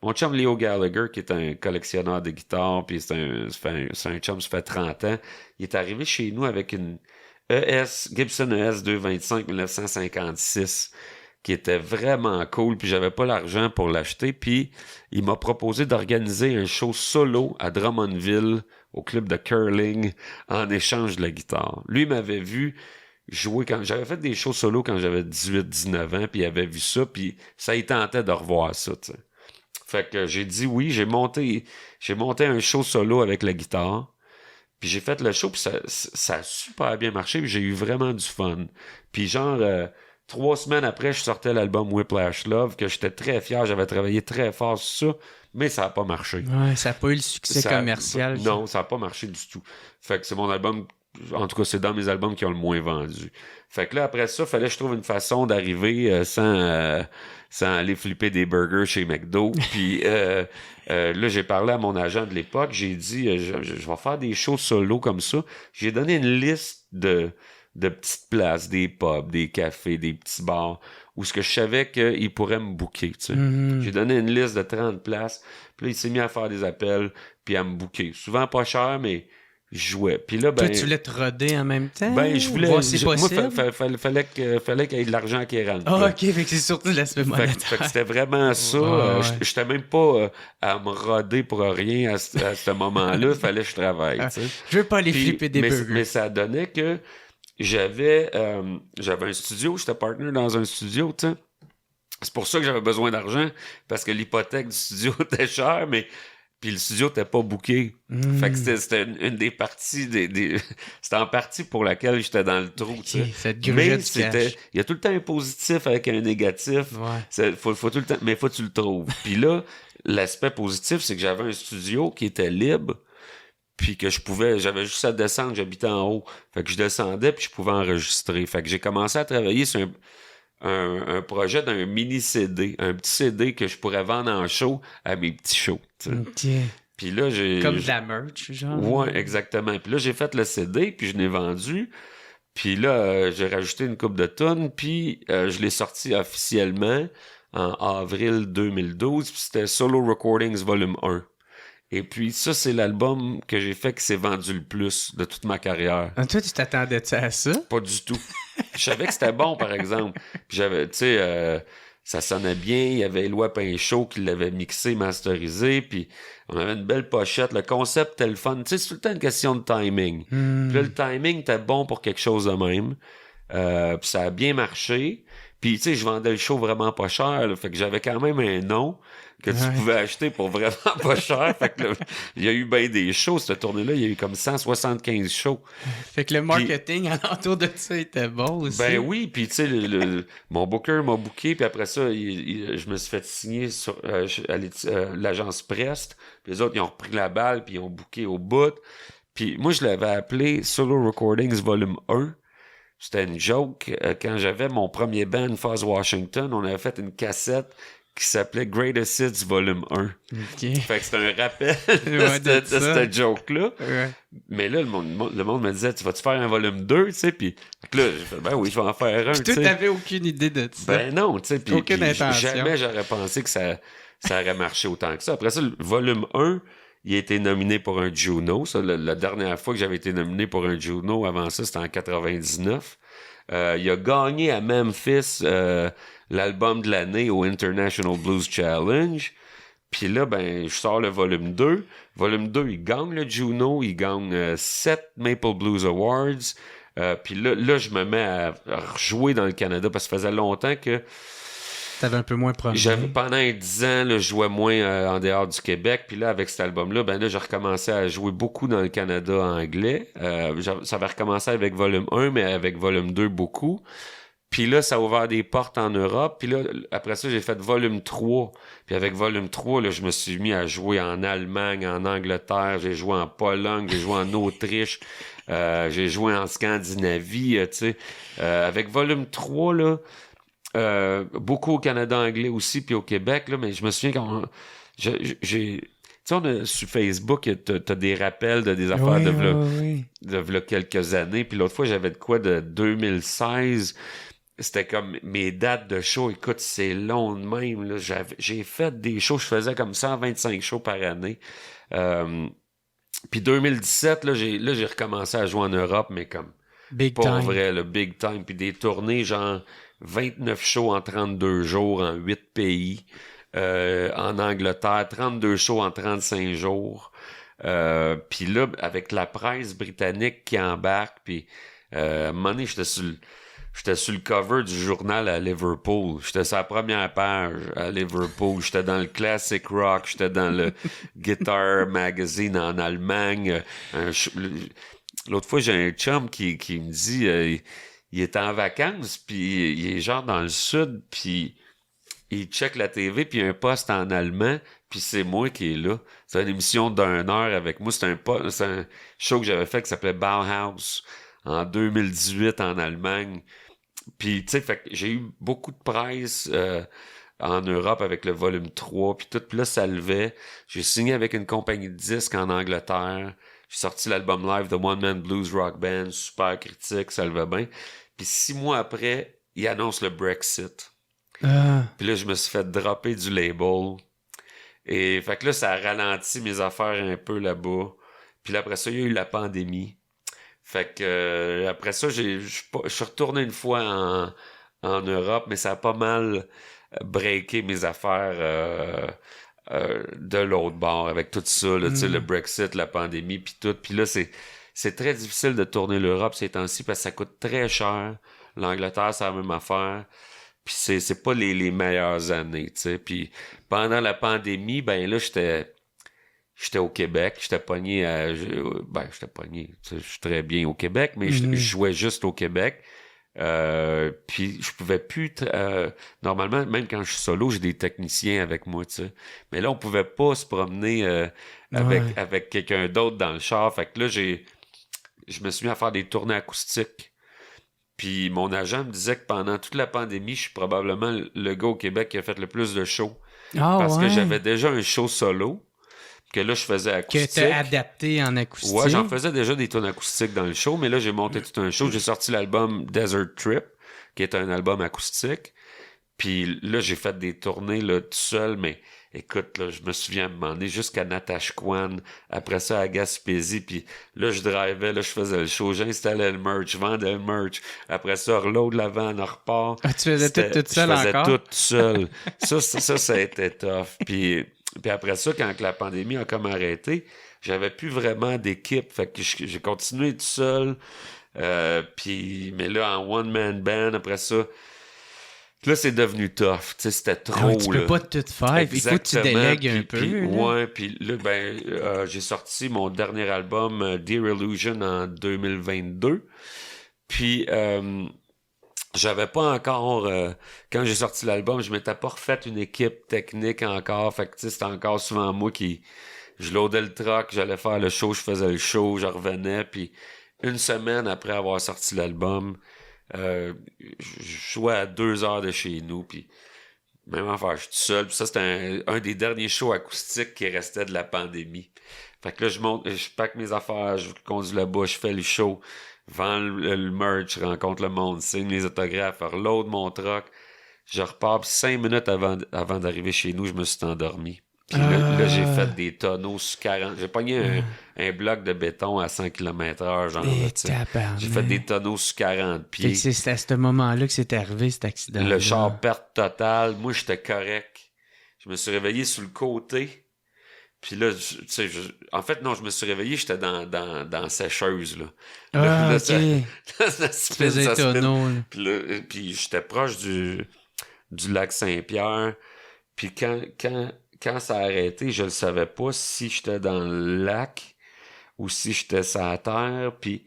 mon chum Leo Gallagher, qui est un collectionneur de guitares, puis c'est un chum, ça fait 30 ans. Il est arrivé chez nous avec une Gibson ES 225 1956 qui était vraiment cool, puis j'avais pas l'argent pour l'acheter, puis il m'a proposé d'organiser un show solo à Drummondville au club de curling en échange de la guitare. Lui m'avait vu jouer quand j'avais fait des shows solo quand j'avais 18-19 ans, puis il avait vu ça, puis ça y tentait de revoir ça, tu sais. Fait que j'ai dit oui, j'ai monté un show solo avec la guitare. Puis j'ai fait le show, puis ça a super bien marché, puis j'ai eu vraiment du fun. Puis genre, 3 semaines après, je sortais l'album Whiplash Love, que j'étais très fier, j'avais travaillé très fort sur ça, mais ça n'a pas marché. Ouais, ça n'a pas eu le succès commercial. Non, ça n'a pas marché du tout. Fait que c'est mon album, en tout cas, c'est dans mes albums qui ont le moins vendu. Fait que là, après ça, fallait que je trouve une façon d'arriver sans aller flipper des burgers chez McDo. Puis là, j'ai parlé à mon agent de l'époque. J'ai dit, je vais faire des shows solo comme ça. J'ai donné une liste de petites places, des pubs, des cafés, des petits bars, où ce que je savais qu'ils pourraient me booker. Tu sais. J'ai donné une liste de 30 places. Puis là, il s'est mis à faire des appels, puis à me booker. Souvent pas cher, mais je jouais. Puis là, toi, tu voulais te roder en même temps? Je voulais. Moi, fallait qu'il y ait de l'argent qui rentre. Ah, OK, fait que c'est surtout l'aspect monétaire. Fait que c'était vraiment ça. J'étais même pas à me roder pour rien à ce moment-là. Il fallait que je travaille. Tu sais. Je veux pas aller flipper des burgers. Mais ça donnait que j'avais un studio. J'étais partner dans un studio, tu sais. C'est pour ça que j'avais besoin d'argent, parce que l'hypothèque du studio était chère, mais puis le studio n'était pas booké. Fait que c'était une des parties c'était en partie pour laquelle j'étais dans le trou. Okay, mais il y a tout le temps un positif avec un négatif. Ouais. Faut tout le temps, mais faut que tu le trouves. Puis là, l'aspect positif, c'est que j'avais un studio qui était libre, puis que j'avais juste à descendre, j'habitais en haut. Fait que je descendais, puis je pouvais enregistrer. Fait que j'ai commencé à travailler sur un projet d'un mini CD, un petit CD que je pourrais vendre en show à mes petits shows. Okay. Puis là, comme de la merch, genre. Ouais, exactement. Puis là, j'ai fait le CD, puis je l'ai vendu. Puis là, j'ai rajouté une couple de tonnes, puis je l'ai sorti officiellement en avril 2012, puis c'était Solo Recordings Volume 1. Et puis ça, c'est l'album que j'ai fait qui s'est vendu le plus de toute ma carrière. Ah, toi, tu t'attendais-tu à ça? Pas du tout. Je savais que c'était bon, par exemple. Puis j'avais, tu sais, ça sonnait bien. Il y avait Éloi Pinchot qui l'avait mixé, masterisé. Puis on avait une belle pochette. Le concept était le fun. Tu sais, c'est tout le temps une question de timing. Puis là, le timing était bon pour quelque chose de même. Puis ça a bien marché. Puis, tu sais, je vendais le show vraiment pas cher, là, fait que j'avais quand même un nom que tu pouvais acheter pour vraiment pas cher. Fait que là, il y a eu bien des shows, cette tournée-là. Il y a eu comme 175 shows. Fait que le marketing alentour de ça était bon aussi. Ben oui, puis tu sais, mon booker m'a booké, puis après ça, je me suis fait signer sur l'agence Prest. Puis les autres, ils ont repris la balle, puis ils ont booké au bout. Puis moi, je l'avais appelé Solo Recordings Volume 1. C'était une joke. Quand j'avais mon premier band, Fuzz Washington, on avait fait une cassette qui s'appelait Greatest Hits Volume 1. OK. Fait que c'était un rappel de de cette joke-là. Ouais. Mais là, le monde me disait, tu vas-tu faire un volume 2, tu sais? Puis là, j'ai fait, ben oui, je vais en faire un, Puis tu toi, sais. t'avais aucune idée de ça. Ben non, tu sais. Puis Aucune intention. jamais j'aurais pensé que ça aurait marché autant que ça. Après ça, le volume 1, il a été nominé pour un Juno. Ça, la dernière fois que j'avais été nominé pour un Juno, avant ça, c'était en 99. Il a gagné à Memphis l'album de l'année au International Blues Challenge. Puis là, ben, je sors le volume 2. Volume 2, il gagne le Juno. Il gagne 7 Maple Blues Awards. Puis là, je me mets à rejouer dans le Canada parce que ça faisait longtemps que T'avais un peu moins promis. pendant 10 ans, là, je jouais moins en dehors du Québec. Puis là, avec cet album-là, ben là, j'ai recommencé à jouer beaucoup dans le Canada anglais. Ça avait recommencé avec volume 1, mais avec volume 2, beaucoup. Puis là, ça a ouvert des portes en Europe. Puis là, après ça, j'ai fait volume 3. Puis avec volume 3, là, je me suis mis à jouer en Allemagne, en Angleterre. J'ai joué en Pologne, j'ai joué en Autriche. J'ai joué en Scandinavie, tu sais. Avec volume 3, là, beaucoup au Canada anglais aussi, puis au Québec, là, mais je me souviens quand tu sais, sur Facebook, t'as des rappels de des affaires de v'là quelques années, puis l'autre fois, j'avais de quoi de 2016, c'était comme mes dates de show, écoute, c'est long de même, là, j'ai fait des shows, je faisais comme 125 shows par année, puis 2017, là, j'ai recommencé à jouer en Europe, mais comme Big pour time. vrai, le big time, puis des tournées genre 29 shows en 32 jours en 8 pays. En Angleterre, 32 shows en 35 jours. Puis là, avec la presse britannique qui embarque, puis à un moment donné, j'étais sur le cover du journal à Liverpool. J'étais sur la première page à Liverpool. J'étais dans le Classic Rock. J'étais dans le Guitar Magazine en Allemagne. L'autre fois, j'ai un chum qui me dit... il est en vacances, puis il est genre dans le sud, puis il check la TV, puis il y a un poste en allemand, puis c'est moi qui est là. C'est une émission d'1 heure avec moi. C'est un show que j'avais fait qui s'appelait Bauhaus en 2018 en Allemagne. Puis, tu sais, fait que j'ai eu beaucoup de presse en Europe avec le volume 3, puis tout. Puis là, ça levait. J'ai signé avec une compagnie de disques en Angleterre. J'ai sorti l'album live de One Man Blues Rock Band, super critique, ça levait bien. Puis 6 mois après, il annonce le Brexit. Puis là, je me suis fait dropper du label. Et fait que là, ça a ralenti mes affaires un peu là-bas. Puis là, après ça, il y a eu la pandémie. Fait que après ça, je suis retourné une fois en Europe, mais ça a pas mal breaké mes affaires de l'autre bord avec tout ça, là, tu sais, le Brexit, la pandémie, puis tout. Puis là, c'est très difficile de tourner l'Europe ces temps-ci parce que ça coûte très cher. L'Angleterre, c'est la même affaire. Puis c'est pas les meilleures années, tu sais. Puis pendant la pandémie, ben là, j'étais au Québec. J'étais pogné j'étais pogné. Je suis très bien au Québec, mais je jouais juste au Québec. Puis je pouvais plus normalement, même quand je suis solo, j'ai des techniciens avec moi, tu sais. Mais là, on pouvait pas se promener avec quelqu'un d'autre dans le char. Fait que là, je me suis mis à faire des tournées acoustiques. Puis mon agent me disait que pendant toute la pandémie, je suis probablement le gars au Québec qui a fait le plus de shows. Parce que j'avais déjà un show solo, que là, je faisais acoustique. Que t'as adapté en acoustique. Ouais, j'en faisais déjà des tournes acoustiques dans le show, mais là, j'ai monté tout un show. J'ai sorti l'album Desert Trip, qui est un album acoustique. Puis là, j'ai fait des tournées là, tout seul, mais écoute, là, je me souviens à un moment donné, jusqu'à Natashquan, après ça à Gaspésie, puis là, je drivais, là, je faisais le show, j'installais le merch, je vendais le merch, après ça, reload la vanne, on repart. Ah, tu faisais tout seul encore? Je faisais tout seul. Ça a été tough. Puis après ça, quand la pandémie a comme arrêté, j'avais plus vraiment d'équipe, fait que j'ai continué tout seul, mais là, en one-man band, après ça, Là, c'est devenu tough. Tu sais, c'était trop. Ah ouais, tu peux là. pas tout faire. Il faut que tu délègues un peu. Puis, là. ouais, puis là, j'ai sorti mon dernier album, Dear Illusion, en 2022. Puis, j'avais pas encore... quand j'ai sorti l'album, je m'étais pas refait une équipe technique encore. Fait que, tu sais, c'était encore souvent moi qui... Je loadais le truck, j'allais faire le show, je faisais le show, je revenais. Puis, une semaine après avoir sorti l'album... je jouais à 2 heures de chez nous, puis même affaire, je suis tout seul. Puis ça, c'était un des derniers shows acoustiques qui restait de la pandémie. Fait que là, je pack mes affaires, je conduis là-bas, je fais le show, vends le merch, je rencontre le monde, signe les autographes, reload mon truck. Je repars, puis 5 minutes avant d'arriver chez nous, je me suis endormi. Puis là, j'ai fait des tonneaux sur 40. J'ai pogné un bloc de béton à 100 km/h, genre. J'ai fait des tonneaux sur 40 pieds. C'est à ce moment-là que c'est arrivé, cet accident. Le char perte totale. Moi, j'étais correct. Je me suis réveillé sur le côté. Puis là, tu sais, en fait, non, je me suis réveillé, j'étais dans la sécheuse, là. Ah, là, ok. ça Tu faisais tonneau, là. Puis j'étais proche du lac Saint-Pierre. Puis quand ça a arrêté, je ne savais pas si j'étais dans le lac ou si j'étais sur la terre. Puis,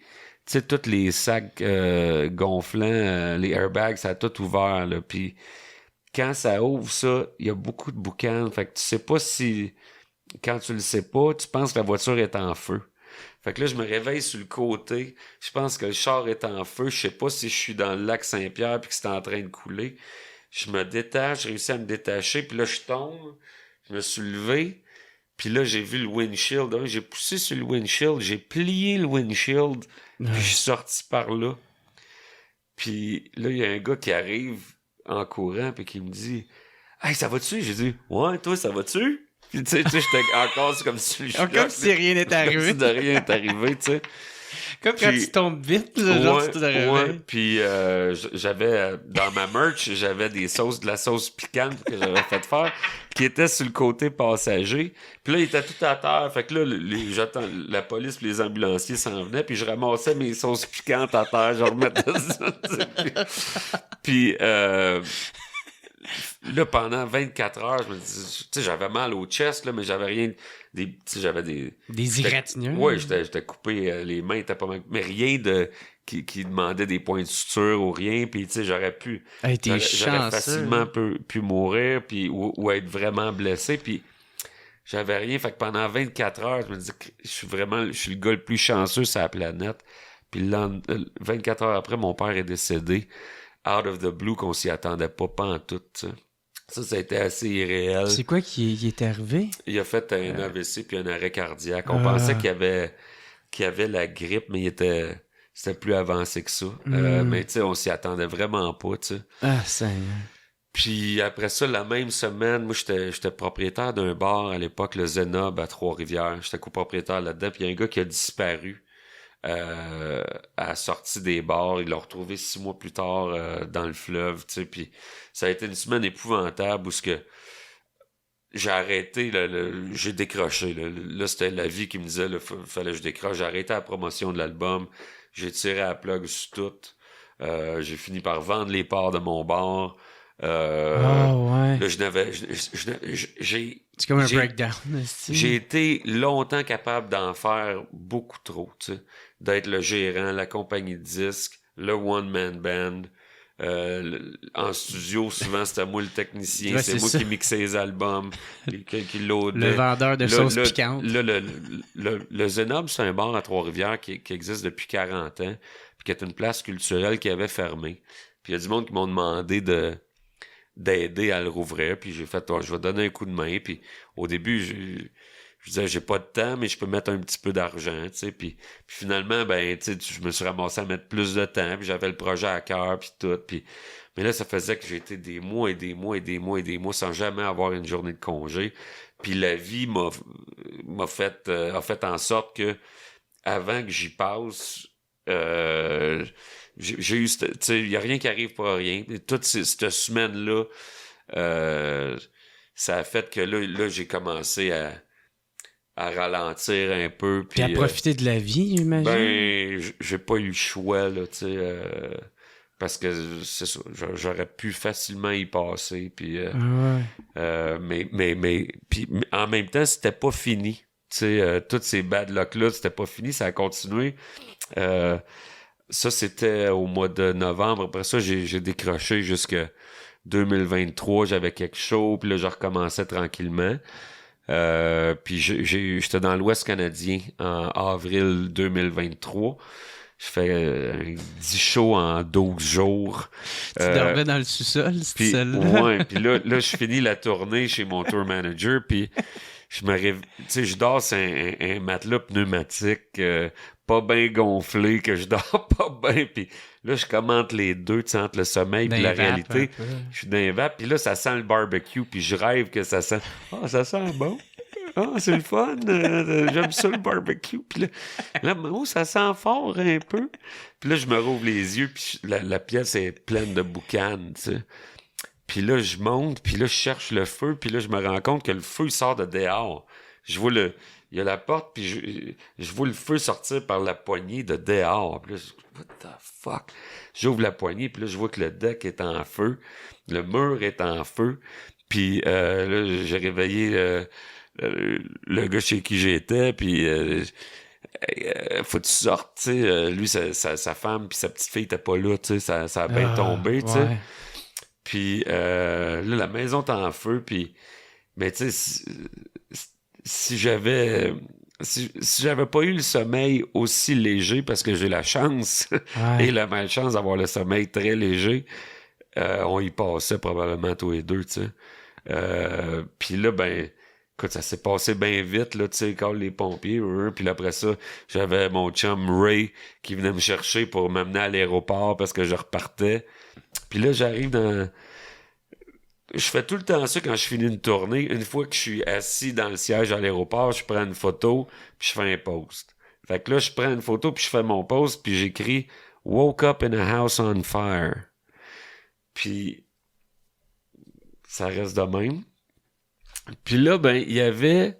tu sais, tous les sacs gonflants, les airbags, ça a tout ouvert. Là. Puis, quand ça ouvre ça, il y a beaucoup de boucan. Fait que tu sais pas si... Quand tu le sais pas, tu penses que la voiture est en feu. Fait que là, je me réveille sur le côté. Je pense que le char est en feu. Je sais pas si je suis dans le lac Saint-Pierre puis que c'est en train de couler. Je me détache, je réussis à me détacher. Puis là, je tombe. Je me suis levé, puis là, j'ai vu le windshield. J'ai poussé sur le windshield, j'ai plié le windshield, puis je suis sorti par là. Puis là, il y a un gars qui arrive en courant, puis qui me dit « Hey, ça va-tu? » J'ai dit « Ouais, toi, ça va-tu? » Puis tu sais, j'étais encore comme si je comme si rien n'était arrivé. Comme si de rien n'était arrivé, tu sais. Comme quand tu tombes vite, genre tu te réveilles. Ouais. Puis j'avais dans ma merch, j'avais de la sauce piquante que j'avais fait faire, qui était sur le côté passager. Puis là, il était tout à terre. Fait que là, j'attends la police et les ambulanciers s'en venaient, puis je ramassais mes sauces piquantes à terre, je remettais ça. Puis là, pendant 24 heures, je me dis, tu sais, j'avais mal au chest, là, mais j'avais rien. J'avais des égratignures. Oui, j'étais coupé, les mains étaient pas mal. Mais rien qui demandait des points de suture ou rien. Puis, tu sais, j'aurais j'aurais facilement pu mourir puis, ou être vraiment blessé. Puis, j'avais rien. Fait que pendant 24 heures, je me dis que je suis le gars le plus chanceux sur la planète. Puis, 24 heures après, mon père est décédé. Out of the blue, qu'on s'y attendait pas en tout, tu sais. Ça a été assez irréel. C'est quoi qui est arrivé? Il a fait un AVC puis un arrêt cardiaque. On pensait qu'il avait la grippe, mais c'était plus avancé que ça. Mais tu sais, on s'y attendait vraiment pas, tu sais. Ah, Seigneur. Puis après ça, la même semaine, moi, j'étais propriétaire d'un bar à l'époque, le Zenob à Trois-Rivières. J'étais copropriétaire là-dedans. Puis il y a un gars qui a disparu à la sortie des bars. Ils l'ont retrouvé 6 mois plus tard dans le fleuve, tu sais. Puis ça a été une semaine épouvantable où j'ai arrêté, j'ai décroché. Là, c'était la vie qui me disait, fallait que je décroche. J'ai arrêté la promotion de l'album. J'ai tiré à la plug sur tout. J'ai fini par vendre les parts de mon bar. Ouais. Là, c'est comme un breakdown. J'ai été longtemps capable d'en faire beaucoup trop, tu sais. D'être le gérant, la compagnie de disques, le one-man band. En studio, souvent, c'était moi le technicien. C'est moi qui mixais les albums, qui loadait. Le vendeur de sauce piquante. Le Zenob, c'est un bar à Trois-Rivières qui existe depuis 40 ans, puis qui est une place culturelle qui avait fermé. Puis il y a du monde qui m'ont demandé d'aider à le rouvrir, puis j'ai fait, je vais donner un coup de main. Puis au début, je disais, j'ai pas de temps, mais je peux mettre un petit peu d'argent, tu sais. Puis finalement, ben, tu sais, je me suis ramassé à mettre plus de temps, puis j'avais le projet à cœur, puis tout. Mais là, ça faisait que j'ai été des mois et des mois et des mois et des mois sans jamais avoir une journée de congé. Puis la vie a fait en sorte que, avant que j'y passe, j'ai eu, tu sais, il y a rien qui arrive pour rien. Et toute cette semaine-là, ça a fait que là j'ai commencé à ralentir un peu. Puis à profiter de la vie, j'imagine. Ben, j'ai pas eu le choix, là, tu sais. parce que c'est ça, j'aurais pu facilement y passer. Puis, mais en même temps, c'était pas fini. Tu sais, toutes ces bad luck-là, c'était pas fini, ça a continué. Ça, c'était au mois de novembre. Après ça, j'ai décroché jusqu'à 2023. J'avais quelque chose, puis là, je recommençais tranquillement. Puis j'étais dans l'Ouest canadien en avril 2023. Je fais 10 shows en 12 jours. Tu dormais dans le sous-sol, puis, celle-là? Ouais, puis là, je finis la tournée chez mon tour manager, puis je me réveille, tu sais, je dors sur un matelas pneumatique, pas bien gonflé, que je dors pas bien, puis là, je commente les deux, tu sais, entre le sommeil et la réalité. Je suis dans les vapes, puis là, ça sent le barbecue, puis je rêve que ça sent... Ah, ça sent bon! Ah, c'est le fun! J'aime ça, le barbecue! Puis là, oh, ça sent fort un peu! Puis là, je me rouvre les yeux, puis la pièce est pleine de boucanes, tu sais. Puis là, je monte, puis là, je cherche le feu, puis là, je me rends compte que le feu sort de dehors. Je vois il y a la porte, puis je vois le feu sortir par la poignée de dehors. Puis là, what the fuck? J'ouvre la poignée, puis là, je vois que le deck est en feu, le mur est en feu, puis là, j'ai réveillé le gars chez qui j'étais, puis faut que tu sortes, tu sais. Lui, sa femme, puis sa petite fille était pas là, tu sais, ça a bien tombé, tu sais. Ouais. Puis là, la maison est en feu, puis... Mais tu sais, si j'avais pas eu le sommeil aussi léger, parce que j'ai la chance et la malchance d'avoir le sommeil très léger, on y passait probablement tous les deux, tu sais. Puis là, ben... Écoute, ça s'est passé bien vite, là, tu sais, quand les pompiers, puis après ça, j'avais mon chum Ray qui venait me chercher pour m'amener à l'aéroport parce que je repartais. Puis là, j'arrive dans... Je fais tout le temps ça quand je finis une tournée. Une fois que je suis assis dans le siège à l'aéroport, je prends une photo, puis je fais un post. Fait que là, je prends une photo, puis je fais mon post, puis j'écris « Woke up in a house on fire ». Puis ça reste de même. Puis là, ben, il y avait...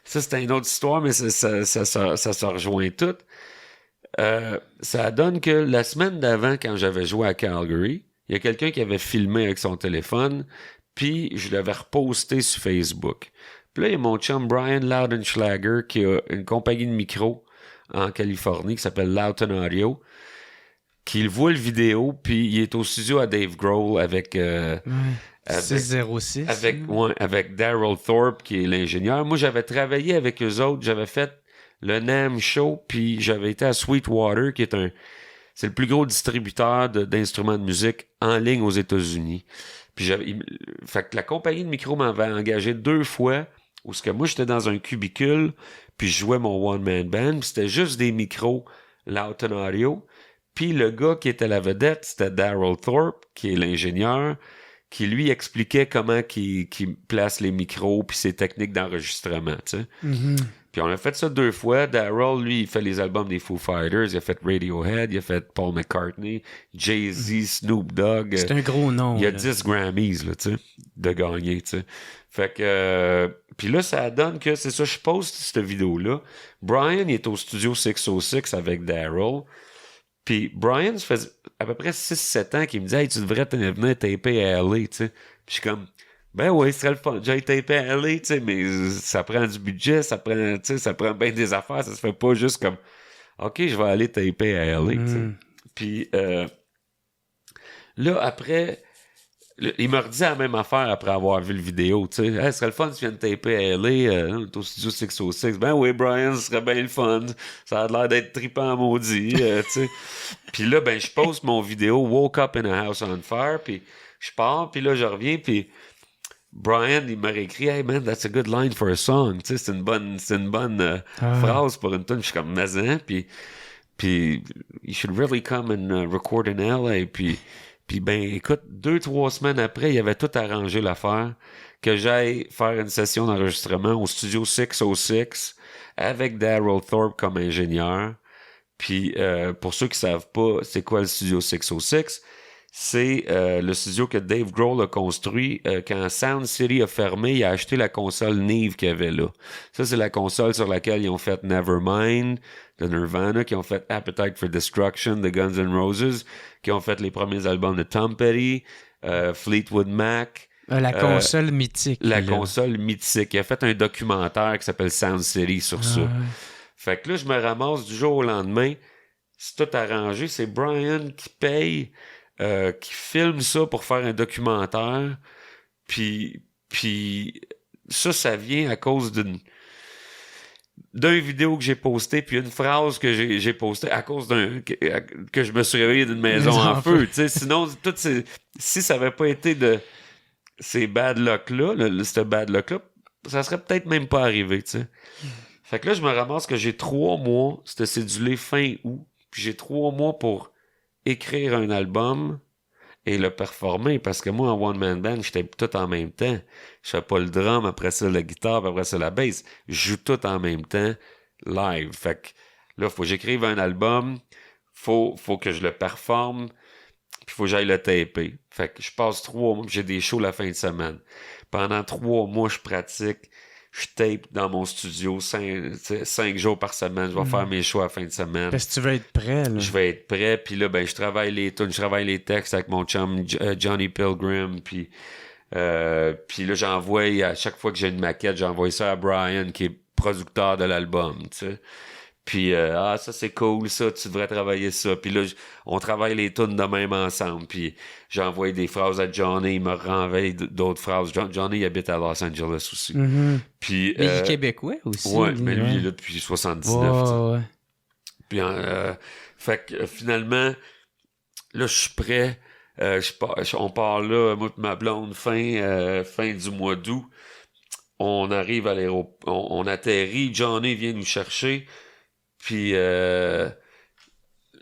Ça, c'était une autre histoire, mais ça se rejoint tout. Ça donne que la semaine d'avant, quand j'avais joué à Calgary, il y a quelqu'un qui avait filmé avec son téléphone, puis je l'avais reposté sur Facebook. Puis là, il y a mon chum Brian Loudenschlager, qui a une compagnie de micro en Californie qui s'appelle Loughton Audio, qui voit le vidéo, puis il est au studio à Dave Grohl avec... 606. Avec Daryl Thorpe, qui est l'ingénieur. Moi, j'avais travaillé avec eux autres. J'avais fait le NAMM Show, puis j'avais été à Sweetwater, qui est c'est le plus gros distributeur d'instruments de musique en ligne aux États-Unis. Puis fait que la compagnie de micro m'avait engagé 2 fois, où ce que moi, j'étais dans un cubicule, puis je jouais mon one-man band, puis c'était juste des micros Loughton Audio. Puis le gars qui était la vedette, c'était Daryl Thorpe, qui est l'ingénieur, qui lui expliquait comment qu'il place les micros puis ses techniques d'enregistrement, tu sais. Mm-hmm. Puis on a fait ça 2 fois. Daryl, lui, il fait les albums des Foo Fighters, il a fait Radiohead, il a fait Paul McCartney, Jay-Z, Snoop Dogg. C'est un gros nom. Il y a là. 10 Grammys, là, tu sais, de gagner, tu sais. Fait que... puis là, ça donne que, c'est ça, je poste cette vidéo-là. Brian, il est au studio 606 avec Daryl. Puis Brian, ça fait à peu près 6-7 ans qu'il me dit « Hey, tu devrais venir taper à LA, tu sais. » Puis je suis comme « Ben oui, ce serait le fun. J'ai tapé à LA, tu sais, mais ça prend du budget, ça prend bien des affaires. Ça se fait pas juste comme « OK, je vais aller taper à LA, tu sais. » Puis là, après... Il m'a redit la même affaire après avoir vu le vidéo, tu sais. Hey, ce serait le fun si tu viennes taper à LA, au studio 606. Ben oui, Brian, ce serait bien le fun. Ça a l'air d'être trippant maudit, tu sais. Puis là, ben, je poste mon vidéo Woke up in a house on fire, puis je pars, puis là, je reviens, puis Brian, il m'a réécrit, hey man, that's a good line for a song. Tu sais, c'est une bonne phrase pour une tune. Je suis comme mazin, puis you should really come and record in LA, Puis ben, écoute, 2-3 semaines après, il avait tout arrangé l'affaire, que j'aille faire une session d'enregistrement au studio 606 avec Daryl Thorpe comme ingénieur. Puis pour ceux qui savent pas c'est quoi le studio 606, c'est le studio que Dave Grohl a construit. Quand Sound City a fermé, il a acheté la console Neve qu'il y avait là. Ça, c'est la console sur laquelle ils ont fait Nevermind de Nirvana, qui ont fait Appetite for Destruction de Guns N' Roses, qui ont fait les premiers albums de Tom Petty, Fleetwood Mac. La console mythique. La console mythique. Il a fait un documentaire qui s'appelle Sound City sur ça. Fait que là, je me ramasse du jour au lendemain. C'est tout arrangé. C'est Brian qui paye, qui filme ça pour faire un documentaire. Puis ça vient à cause d'une vidéo que j'ai posté, puis une phrase que j'ai postée à cause que je me suis réveillé d'une maison en feu. Tu sais, sinon, si ça avait pas été de ces bad luck-là, ce bad luck-là, ça serait peut-être même pas arrivé, tu sais. Fait que là, je me ramasse que j'ai 3 mois, c'était cédulé fin août, puis j'ai 3 mois pour écrire un album et le performer, parce que moi, en one-man band, j'étais tout en même temps. Je fais pas le drum, après ça, la guitare, puis après ça, la bass. Je joue tout en même temps, live. Fait que là, faut que j'écrive un album, faut que je le performe, puis faut que j'aille le taper. Fait que je passe 3 mois, j'ai des shows la fin de semaine. Pendant 3 mois, je pratique, je tape dans mon studio 5 jours par semaine. Je vais faire mes shows à la fin de semaine. Parce que tu veux être prêt, là. Je vais être prêt, puis là, ben, je travaille les tunes, je travaille les textes avec mon chum Johnny Pilgrim, puis là, j'envoie, à chaque fois que j'ai une maquette, j'envoie ça à Brian, qui est producteur de l'album, tu sais. Puis, ça c'est cool, ça, tu devrais travailler ça. Puis là, on travaille les tunes de même ensemble. Puis j'envoie des phrases à Johnny, il me renvoie d'autres phrases. Johnny, il habite à Los Angeles aussi. Mm-hmm. Puis, mais il est québécois aussi. Ouais, mais lui, il est là depuis 79. Ouais. Puis, fait que finalement, là, je suis prêt. On part là, moi et ma blonde, fin du mois d'août. On arrive à l'aéroport, on atterrit, Johnny vient nous chercher. Puis là,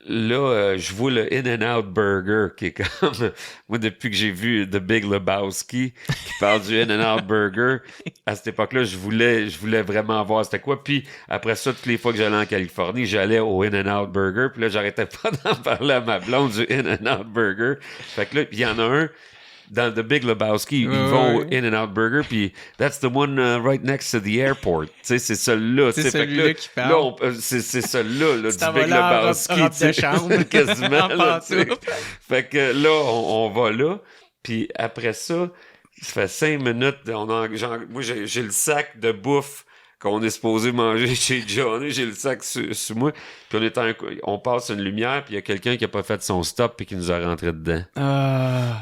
je vois le In-N-Out Burger qui est comme... Moi, depuis que j'ai vu The Big Lebowski qui parle du In-N-Out Burger, à cette époque-là, je voulais vraiment voir c'était quoi. Puis après ça, toutes les fois que j'allais en Californie, j'allais au In-N-Out Burger. Puis là, j'arrêtais pas d'en parler à ma blonde du In-N-Out Burger. Fait que là, il y en a un... Dans The Big Lebowski, ils vont au In-N-Out Burger, puis that's the one right next to the airport. Tu sais, c'est celui-là. C'est celui-là qui parle. Là, c'est celui-là, là, du Big Lebowski. Robe de chambre. Quasiment, là, tu sais. Fait que là, on va là, puis après ça, ça fait 5 minutes, moi, j'ai le sac de bouffe qu'on est supposé manger chez Johnny, j'ai le sac sur moi, puis on passe une lumière, puis il y a quelqu'un qui a pas fait son stop puis qui nous a rentré dedans.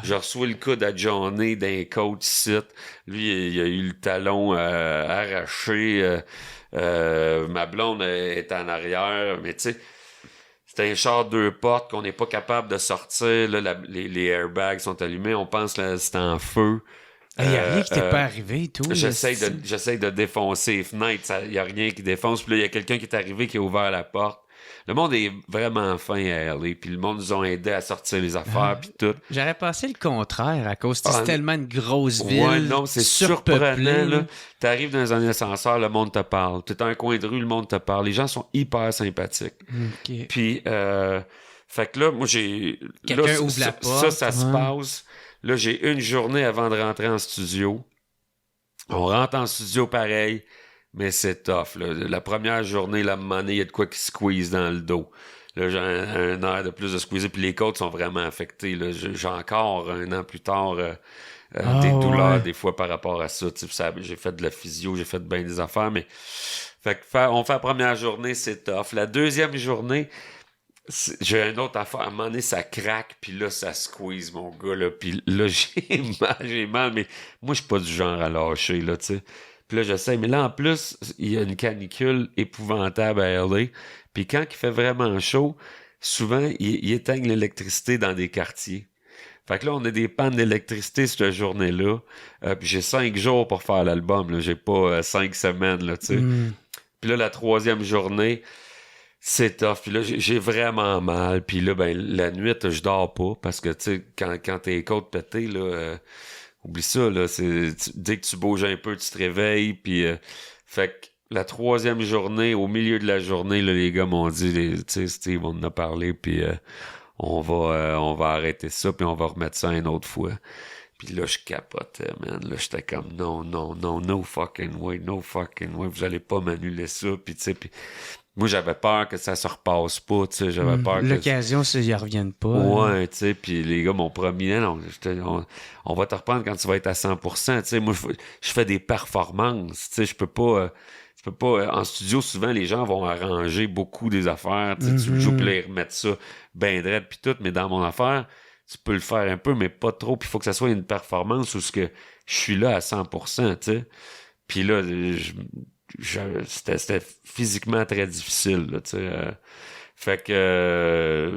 Je reçois le coude à Johnny d'un coach site. Lui, il a eu le talon arraché. Ma blonde est en arrière, mais tu sais, c'est un char 2 portes qu'on n'est pas capable de sortir. Là, les airbags sont allumés, on pense que c'est en feu. Il n'y a rien qui t'est pas arrivé et tout. J'essaie de défoncer les fenêtres. Il n'y a rien qui défonce. Puis là, il y a quelqu'un qui est arrivé qui a ouvert la porte. Le monde est vraiment fin à LA. Puis le monde nous a aidés à sortir les affaires puis tout. J'aurais pensé le contraire à cause que c'est tellement une grosse ville. Ouais, non, c'est surprenant. Là. T'arrives dans un ascenseur, le monde te parle. T'es dans un coin de rue, le monde te parle. Les gens sont hyper sympathiques. Okay. Puis, fait que là, moi, j'ai... Quelqu'un là, ouvre la porte. Ça se passe... Là, j'ai une journée avant de rentrer en studio. On rentre en studio pareil, mais c'est tough. Là. La première journée, la monnaie, il y a de quoi qui squeeze dans le dos. Là, j'ai un air de plus de squeezer, puis les côtes sont vraiment affectées. Là. J'ai encore, 1 an plus tard, des douleurs des fois par rapport à ça. J'ai fait de la physio, j'ai fait bien des affaires, mais on fait la première journée, c'est tough. La deuxième journée... J'ai une autre affaire. À un moment donné, ça craque, puis là, ça squeeze, mon gars, là. Puis là, j'ai mal, mais moi, je suis pas du genre à lâcher, là, tu sais. Puis là, j'essaie. Mais là, en plus, il y a une canicule épouvantable à LA. Puis quand il fait vraiment chaud, souvent, ils éteignent l'électricité dans des quartiers. Fait que là, on a des pannes d'électricité cette journée-là. Puis j'ai 5 jours pour faire l'album, là. J'ai pas 5 semaines, là, tu sais. Puis là, la 3e journée... C'est tough. Puis là, j'ai vraiment mal. Puis là, ben, la nuit, je dors pas. Parce que, tu sais, quand t'es côtes pétées, là, oublie ça, là. Dès que tu bouges un peu, tu te réveilles. Puis, fait que la 3e journée, au milieu de la journée, là, les gars m'ont dit, tu sais, Steve, on en a parlé. Puis, on va arrêter ça, puis on va remettre ça une autre fois. Puis là, je capotais, man. Là, j'étais comme, non, no fucking way, vous allez pas m'annuler ça. Puis, tu sais, moi, j'avais peur que ça se repasse pas, tu sais, j'avais peur que... L'occasion, ils reviennent pas. Ouais, tu sais, puis les gars m'ont promis, non, on va te reprendre quand tu vas être à 100%, tu sais, moi, je fais des performances, tu sais, je peux pas, en studio, souvent, les gens vont arranger beaucoup des affaires, tu sais, tu joues, puis là, ils remettent ça ben drette, puis tout, mais dans mon affaire, tu peux le faire un peu, mais pas trop, puis il faut que ça soit une performance où je suis là à 100%, tu sais, puis là, c'était physiquement très difficile, là, tu sais, fait que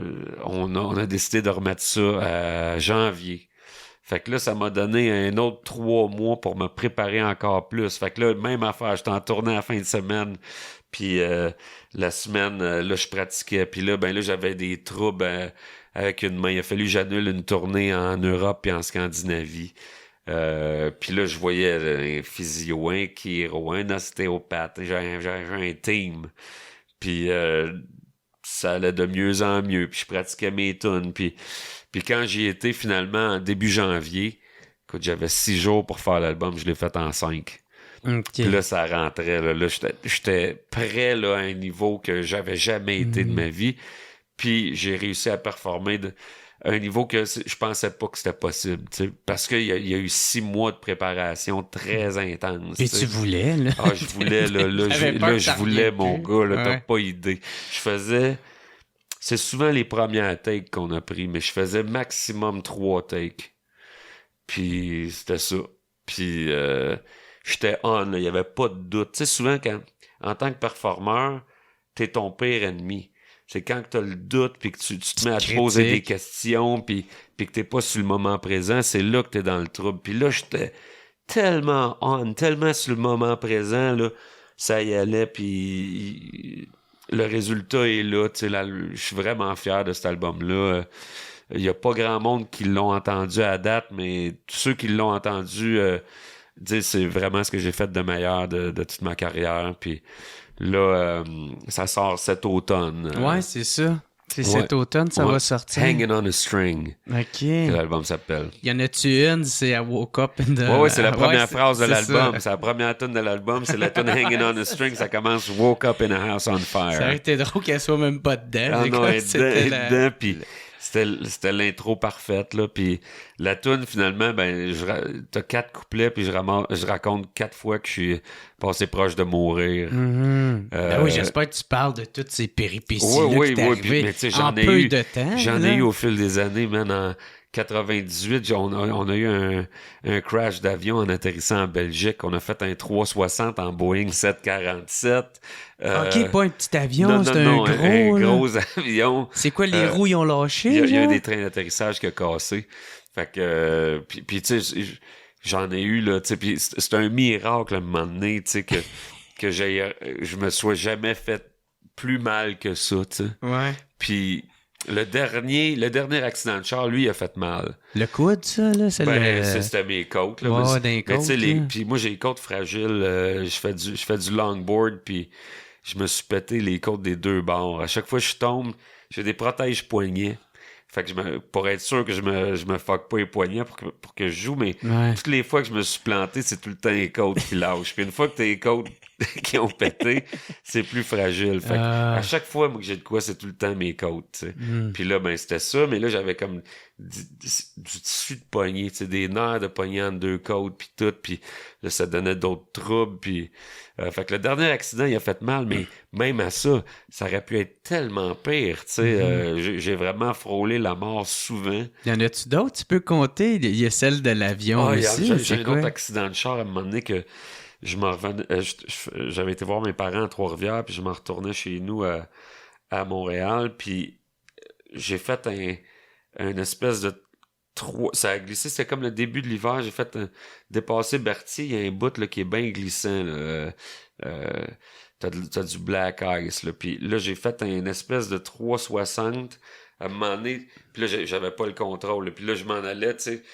on a décidé de remettre ça à janvier. Fait que là, ça m'a donné un autre 3 mois pour me préparer encore plus. Fait que là, même affaire, j'étais en tournée à la fin de semaine. Puis la semaine, là, je pratiquais. Puis là, ben là, j'avais des troubles avec une main. Il a fallu que j'annule une tournée en Europe et en Scandinavie. Puis là, je voyais un physio, un chiro, un ostéopathe. J'ai un team. Puis ça allait de mieux en mieux. Puis je pratiquais mes tunes. Puis quand j'y étais finalement en début janvier, écoute, j'avais 6 jours pour faire l'album, je l'ai fait en 5. Okay. Puis là, ça rentrait. Là, j'étais prêt là, à un niveau que j'avais jamais été de ma vie. Puis j'ai réussi à performer à un niveau que je pensais pas que c'était possible. Parce qu'il y a eu 6 mois de préparation très intense. Et tu voulais, là. Ah, je voulais, je voulais, mon gars, là, t'as pas idée. C'est souvent les premières takes qu'on a pris, mais je faisais maximum 3 takes. Puis c'était ça. Puis j'étais on, il y avait pas de doute. Tu sais, souvent, en tant que performeur, t'es ton pire ennemi. C'est quand t'as le doute, puis que tu te mets à te poser des questions, puis que t'es pas sur le moment présent, c'est là que t'es dans le trouble. Puis là, j'étais tellement sur le moment présent, là, ça y allait, puis le résultat est là, tu sais, je suis vraiment fier de cet album-là. Il y a pas grand monde qui l'ont entendu à date, mais tous ceux qui l'ont entendu disent c'est vraiment ce que j'ai fait de meilleur de toute ma carrière. Puis là, ça sort cet automne. Ouais, c'est ça. C'est cet automne, ça va sortir. Hanging on a String. OK. L'album s'appelle. Y en a-tu une? C'est I Woke Up in the... Ouais, c'est la première phrase de l'album. C'est la première tune de l'album. C'est la tune Hanging on a String. Ça commence Woke Up in a House on Fire. Ça aurait été drôle qu'elle soit même pas dedans. Ah non, elle est dedans, puis c'était l'intro parfaite, là. Puis la tune, finalement, ben, t'as 4 couplets, puis je raconte 4 fois que je suis passé proche de mourir. Ben oui, j'espère que tu parles de toutes ces péripéties-là oui, qui puis, mais tu sais, en peu de temps. J'en ai eu au fil des années, man, en 98, on a eu un crash d'avion en atterrissant en Belgique. On a fait un 360 en Boeing 747. OK, pas un petit avion, c'est un gros avion. C'est quoi, les roues, ils ont lâché? Il y a des trains d'atterrissage qui ont cassé. Fait que, puis tu sais, j'en ai eu, là, tu sais, puis c'est un miracle, à un moment donné, tu sais, que je me sois jamais fait plus mal que ça, tu sais. Ouais. Puis le dernier accident de char, lui, il a fait mal. Le coude, ça, là? C'était mes côtes, là. Ouais, d'un côte. Puis moi, j'ai les côtes fragiles. Je fais du longboard, puis je me suis pété les côtes des 2 bords. À chaque fois que je tombe, j'ai des protèges poignets. Fait que pour être sûr que je me fuck pas les poignets pour que je joue, mais toutes les fois que je me suis planté, c'est tout le temps les côtes qui lâchent. Puis une fois que t'as les côtes qui ont pété, c'est plus fragile. Fait que à chaque fois moi, que j'ai de quoi, c'est tout le temps mes côtes, tu sais. Puis là, ben c'était ça, mais là, j'avais comme du tissu de poignet, tu sais, des nerfs de poignet entre 2 côtes, puis tout, puis là, ça donnait d'autres troubles, puis fait que le dernier accident, il a fait mal, mais même à ça aurait pu être tellement pire, tu sais. J'ai vraiment frôlé la mort souvent. Y en a-tu d'autres? Tu peux compter? Il y a celle de l'avion aussi. J'ai un autre accident de char à un moment donné que je m'en revenais. J'avais été voir mes parents à Trois-Rivières, puis je m'en retournais chez nous à Montréal, puis j'ai fait un espèce de ça a glissé, c'était comme le début de l'hiver, j'ai fait dépasser Berthier, il y a un bout là, qui est bien glissant, là. T'as du black ice, là. Puis là, j'ai fait une espèce de 360 à un moment donné, puis là, j'avais pas le contrôle, là. Puis là, je m'en allais, tu sais.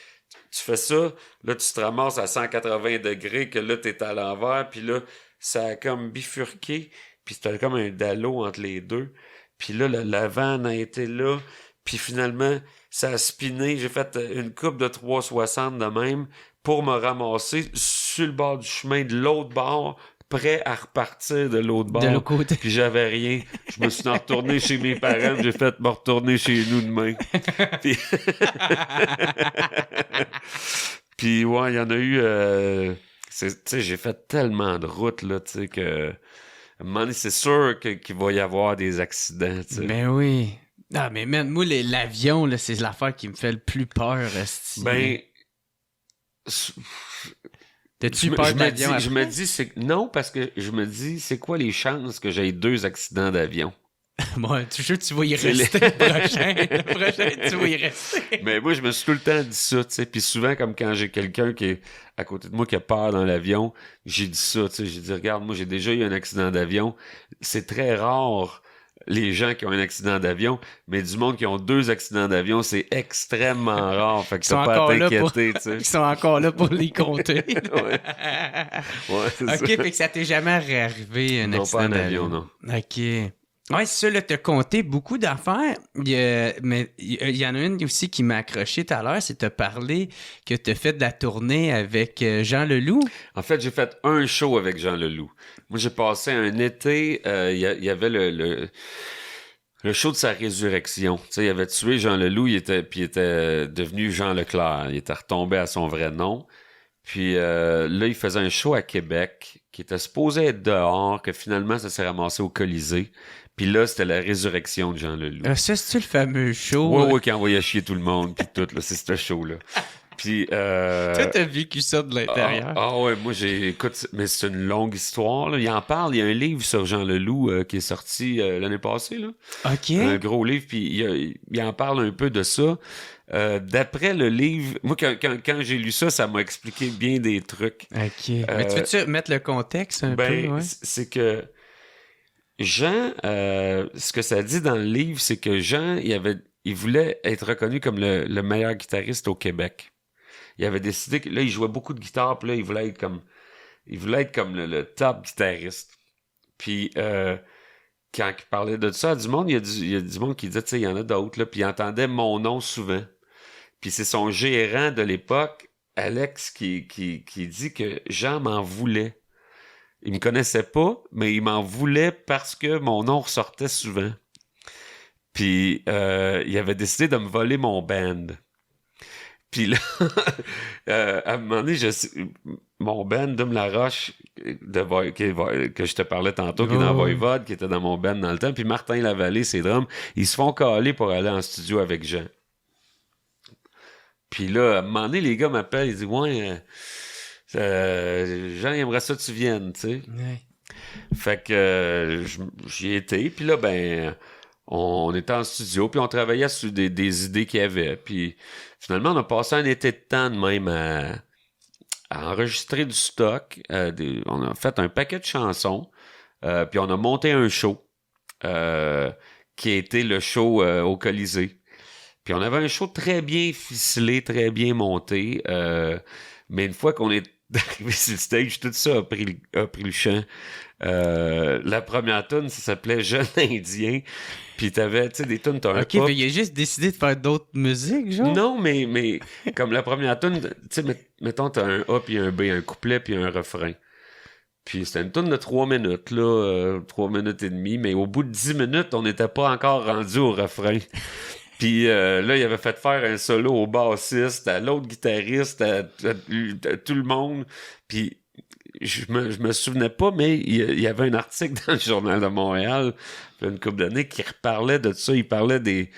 Tu fais ça, là, tu te ramasses à 180 degrés, que là, t'es à l'envers, puis là, ça a comme bifurqué, puis c'était comme un dallo entre les deux. Puis là, l'avant a été là, Puis finalement, ça a spiné. J'ai fait une coupe de 360 de même pour me ramasser sur le bord du chemin de l'autre bord, prêt à repartir de l'autre bord. De l'autre côté. Puis j'avais rien. Je me suis retourné chez mes parents. J'ai fait me retourner chez nous demain. Puis, puis ouais, il y en a eu... tu sais, j'ai fait tellement de routes, là, tu sais, que... À un moment donné, c'est sûr qu'il va y avoir des accidents, tu sais. Ben oui. Ah, mais man, moi, l'avion, là, c'est l'affaire qui me fait le plus peur, esti. Ben... T'as-tu peur de l'avion Je me dis, non, parce que je me dis, c'est quoi les chances que j'aie 2 accidents d'avion? Moi, toujours tu vas y rester le prochain. Le prochain, tu vas y rester. Mais moi, je me suis tout le temps dit ça, tu sais. Puis souvent, comme quand j'ai quelqu'un qui est à côté de moi qui a peur dans l'avion, j'ai dit ça, tu sais. J'ai dit, regarde, moi, j'ai déjà eu un accident d'avion. C'est très rare, les gens qui ont un accident d'avion, mais du monde qui ont 2 accidents d'avion, c'est extrêmement rare. Fait que t'as pas à t'inquiéter, tu sais. Ils sont encore là pour les compter. Ouais, c'est ça. OK, fait que ça t'est jamais arrivé un accident pas en avion, non. OK. Ouais, c'est ça, là, t'as compté beaucoup d'affaires, mais il y en a une aussi qui m'a accroché tout à l'heure, c'est t'as parlé que t'as fait de la tournée avec Jean Leloup. En fait, j'ai fait un show avec Jean Leloup. Moi, j'ai passé un été, il y avait le show de sa résurrection. Tu sais, il avait tué Jean Leloup, il était devenu Jean Leclerc. Il était retombé à son vrai nom. Puis là, il faisait un show à Québec qui était supposé être dehors, que finalement, ça s'est ramassé au Colisée. Puis là, c'était la résurrection de Jean Leloup. Ça, c'est-tu le fameux show? Ouais, qui envoyait chier tout le monde, puis tout, là, c'est ce show-là. Puis... Toi, t'as vécu ça de l'intérieur? Ouais, moi, écoute, mais c'est une longue histoire, là. Il en parle, il y a un livre sur Jean Leloup qui est sorti l'année passée, là. OK. Un gros livre, puis il en parle un peu de ça. D'après le livre, moi, quand j'ai lu ça, ça m'a expliqué bien des trucs. OK. Mais tu veux-tu mettre le contexte un peu? Ouais? C'est que Jean, ce que ça dit dans le livre, c'est que Jean, il voulait être reconnu comme le meilleur guitariste au Québec. Il avait décidé que là, il jouait beaucoup de guitare, puis là, il voulait être comme le top guitariste. Puis quand il parlait de ça à du monde, il y a du monde qui disait, tu sais, il y en a d'autres, là, puis il entendait mon nom souvent. Puis c'est son gérant de l'époque, Alex, qui dit que Jean m'en voulait. Il me connaissait pas, mais il m'en voulait parce que mon nom ressortait souvent. Puis il avait décidé de me voler mon band. Puis là, à un moment donné, mon band, Dom Laroche, que je te parlais tantôt, qui est dans Voivode, qui était dans mon band dans le temps, puis Martin Lavallée, ses drums, ils se font caler pour aller en studio avec Jean. Puis là, à un moment donné, les gars m'appellent, ils disent « Ouais, Jean, il aimerait ça que tu viennes, tu sais. Ouais. » Fait que j'y étais, puis là, ben... On était en studio, puis on travaillait sur des idées qu'il y avait. Puis finalement, on a passé un été de temps de même à enregistrer du stock. On a fait un paquet de chansons, puis on a monté un show qui a été le show au Colisée. Puis on avait un show très bien ficelé, très bien monté. Mais une fois qu'on est arrivé sur le stage, tout ça a pris le champ. La première tune, ça s'appelait Jeune Indien. Puis t'avais, tu sais, des tunes, t'as un OK, mais il a juste décidé de faire d'autres musiques, genre? Non, mais comme la première tune, tu sais, mettons, t'as un A puis un B, un couplet puis un refrain. Puis c'était une tune de 3 minutes, là, 3 minutes et demie, mais au bout de 10 minutes, on n'était pas encore rendu au refrain. Puis là, il avait fait faire un solo au bassiste, à l'autre guitariste, à tout le monde. Puis je me souvenais pas, mais il y avait un article dans le Journal de Montréal, il y a une couple d'années, qui reparlait de ça. Il parlait des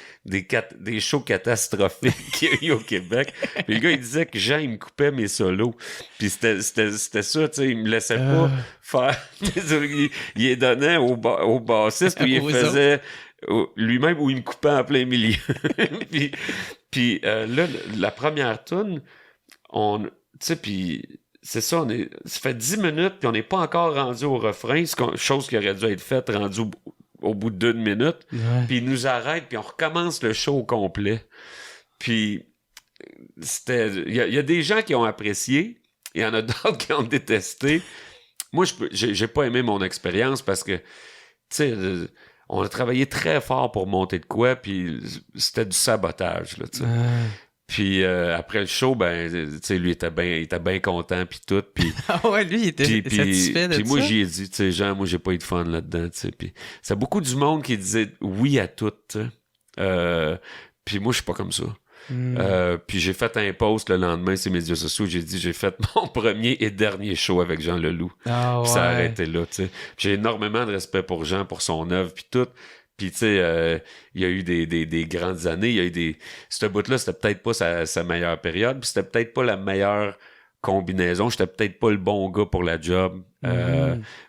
shows catastrophiques qu'il y a eu au Québec. Puis le gars, il disait que Jean, il me coupait mes solos. Puis c'était ça, tu sais, il me laissait pas faire. Il les donnait au bassiste, puis il faisait lui-même, où il me coupait en plein milieu. puis là, la première tune, tu sais, puis c'est ça, ça fait 10 minutes, puis on n'est pas encore rendu au refrain, chose qui aurait dû être faite, rendu au bout de 2 minutes. Ouais. Puis il nous arrête, puis on recommence le show au complet. Puis il y a des gens qui ont apprécié, il y en a d'autres qui ont détesté. Moi, j'ai pas aimé mon expérience parce que, tu sais, on a travaillé très fort pour monter de quoi, puis c'était du sabotage, là, tu sais. Puis après le show, ben, tu sais, lui, il était bien content, puis tout, puis... Ah ouais, lui, il était satisfait de ça. Puis moi, j'y ai dit, tu sais, Jean, moi, j'ai pas eu de fun là-dedans, tu sais, puis c'est beaucoup du monde qui disait oui à tout, tu sais. Puis moi, je suis pas comme ça. Puis j'ai fait un post le lendemain sur les médias sociaux, j'ai dit j'ai fait mon premier et dernier show avec Jean Leloup. Ah Puis ouais. ça a arrêté là, tu sais. J'ai énormément de respect pour Jean, pour son œuvre, puis tout. Puis tu sais, il y a eu des grandes années, il y a eu des... Ce bout-là, c'était peut-être pas sa meilleure période, puis c'était peut-être pas la meilleure combinaison, j'étais peut-être pas le bon gars pour la job.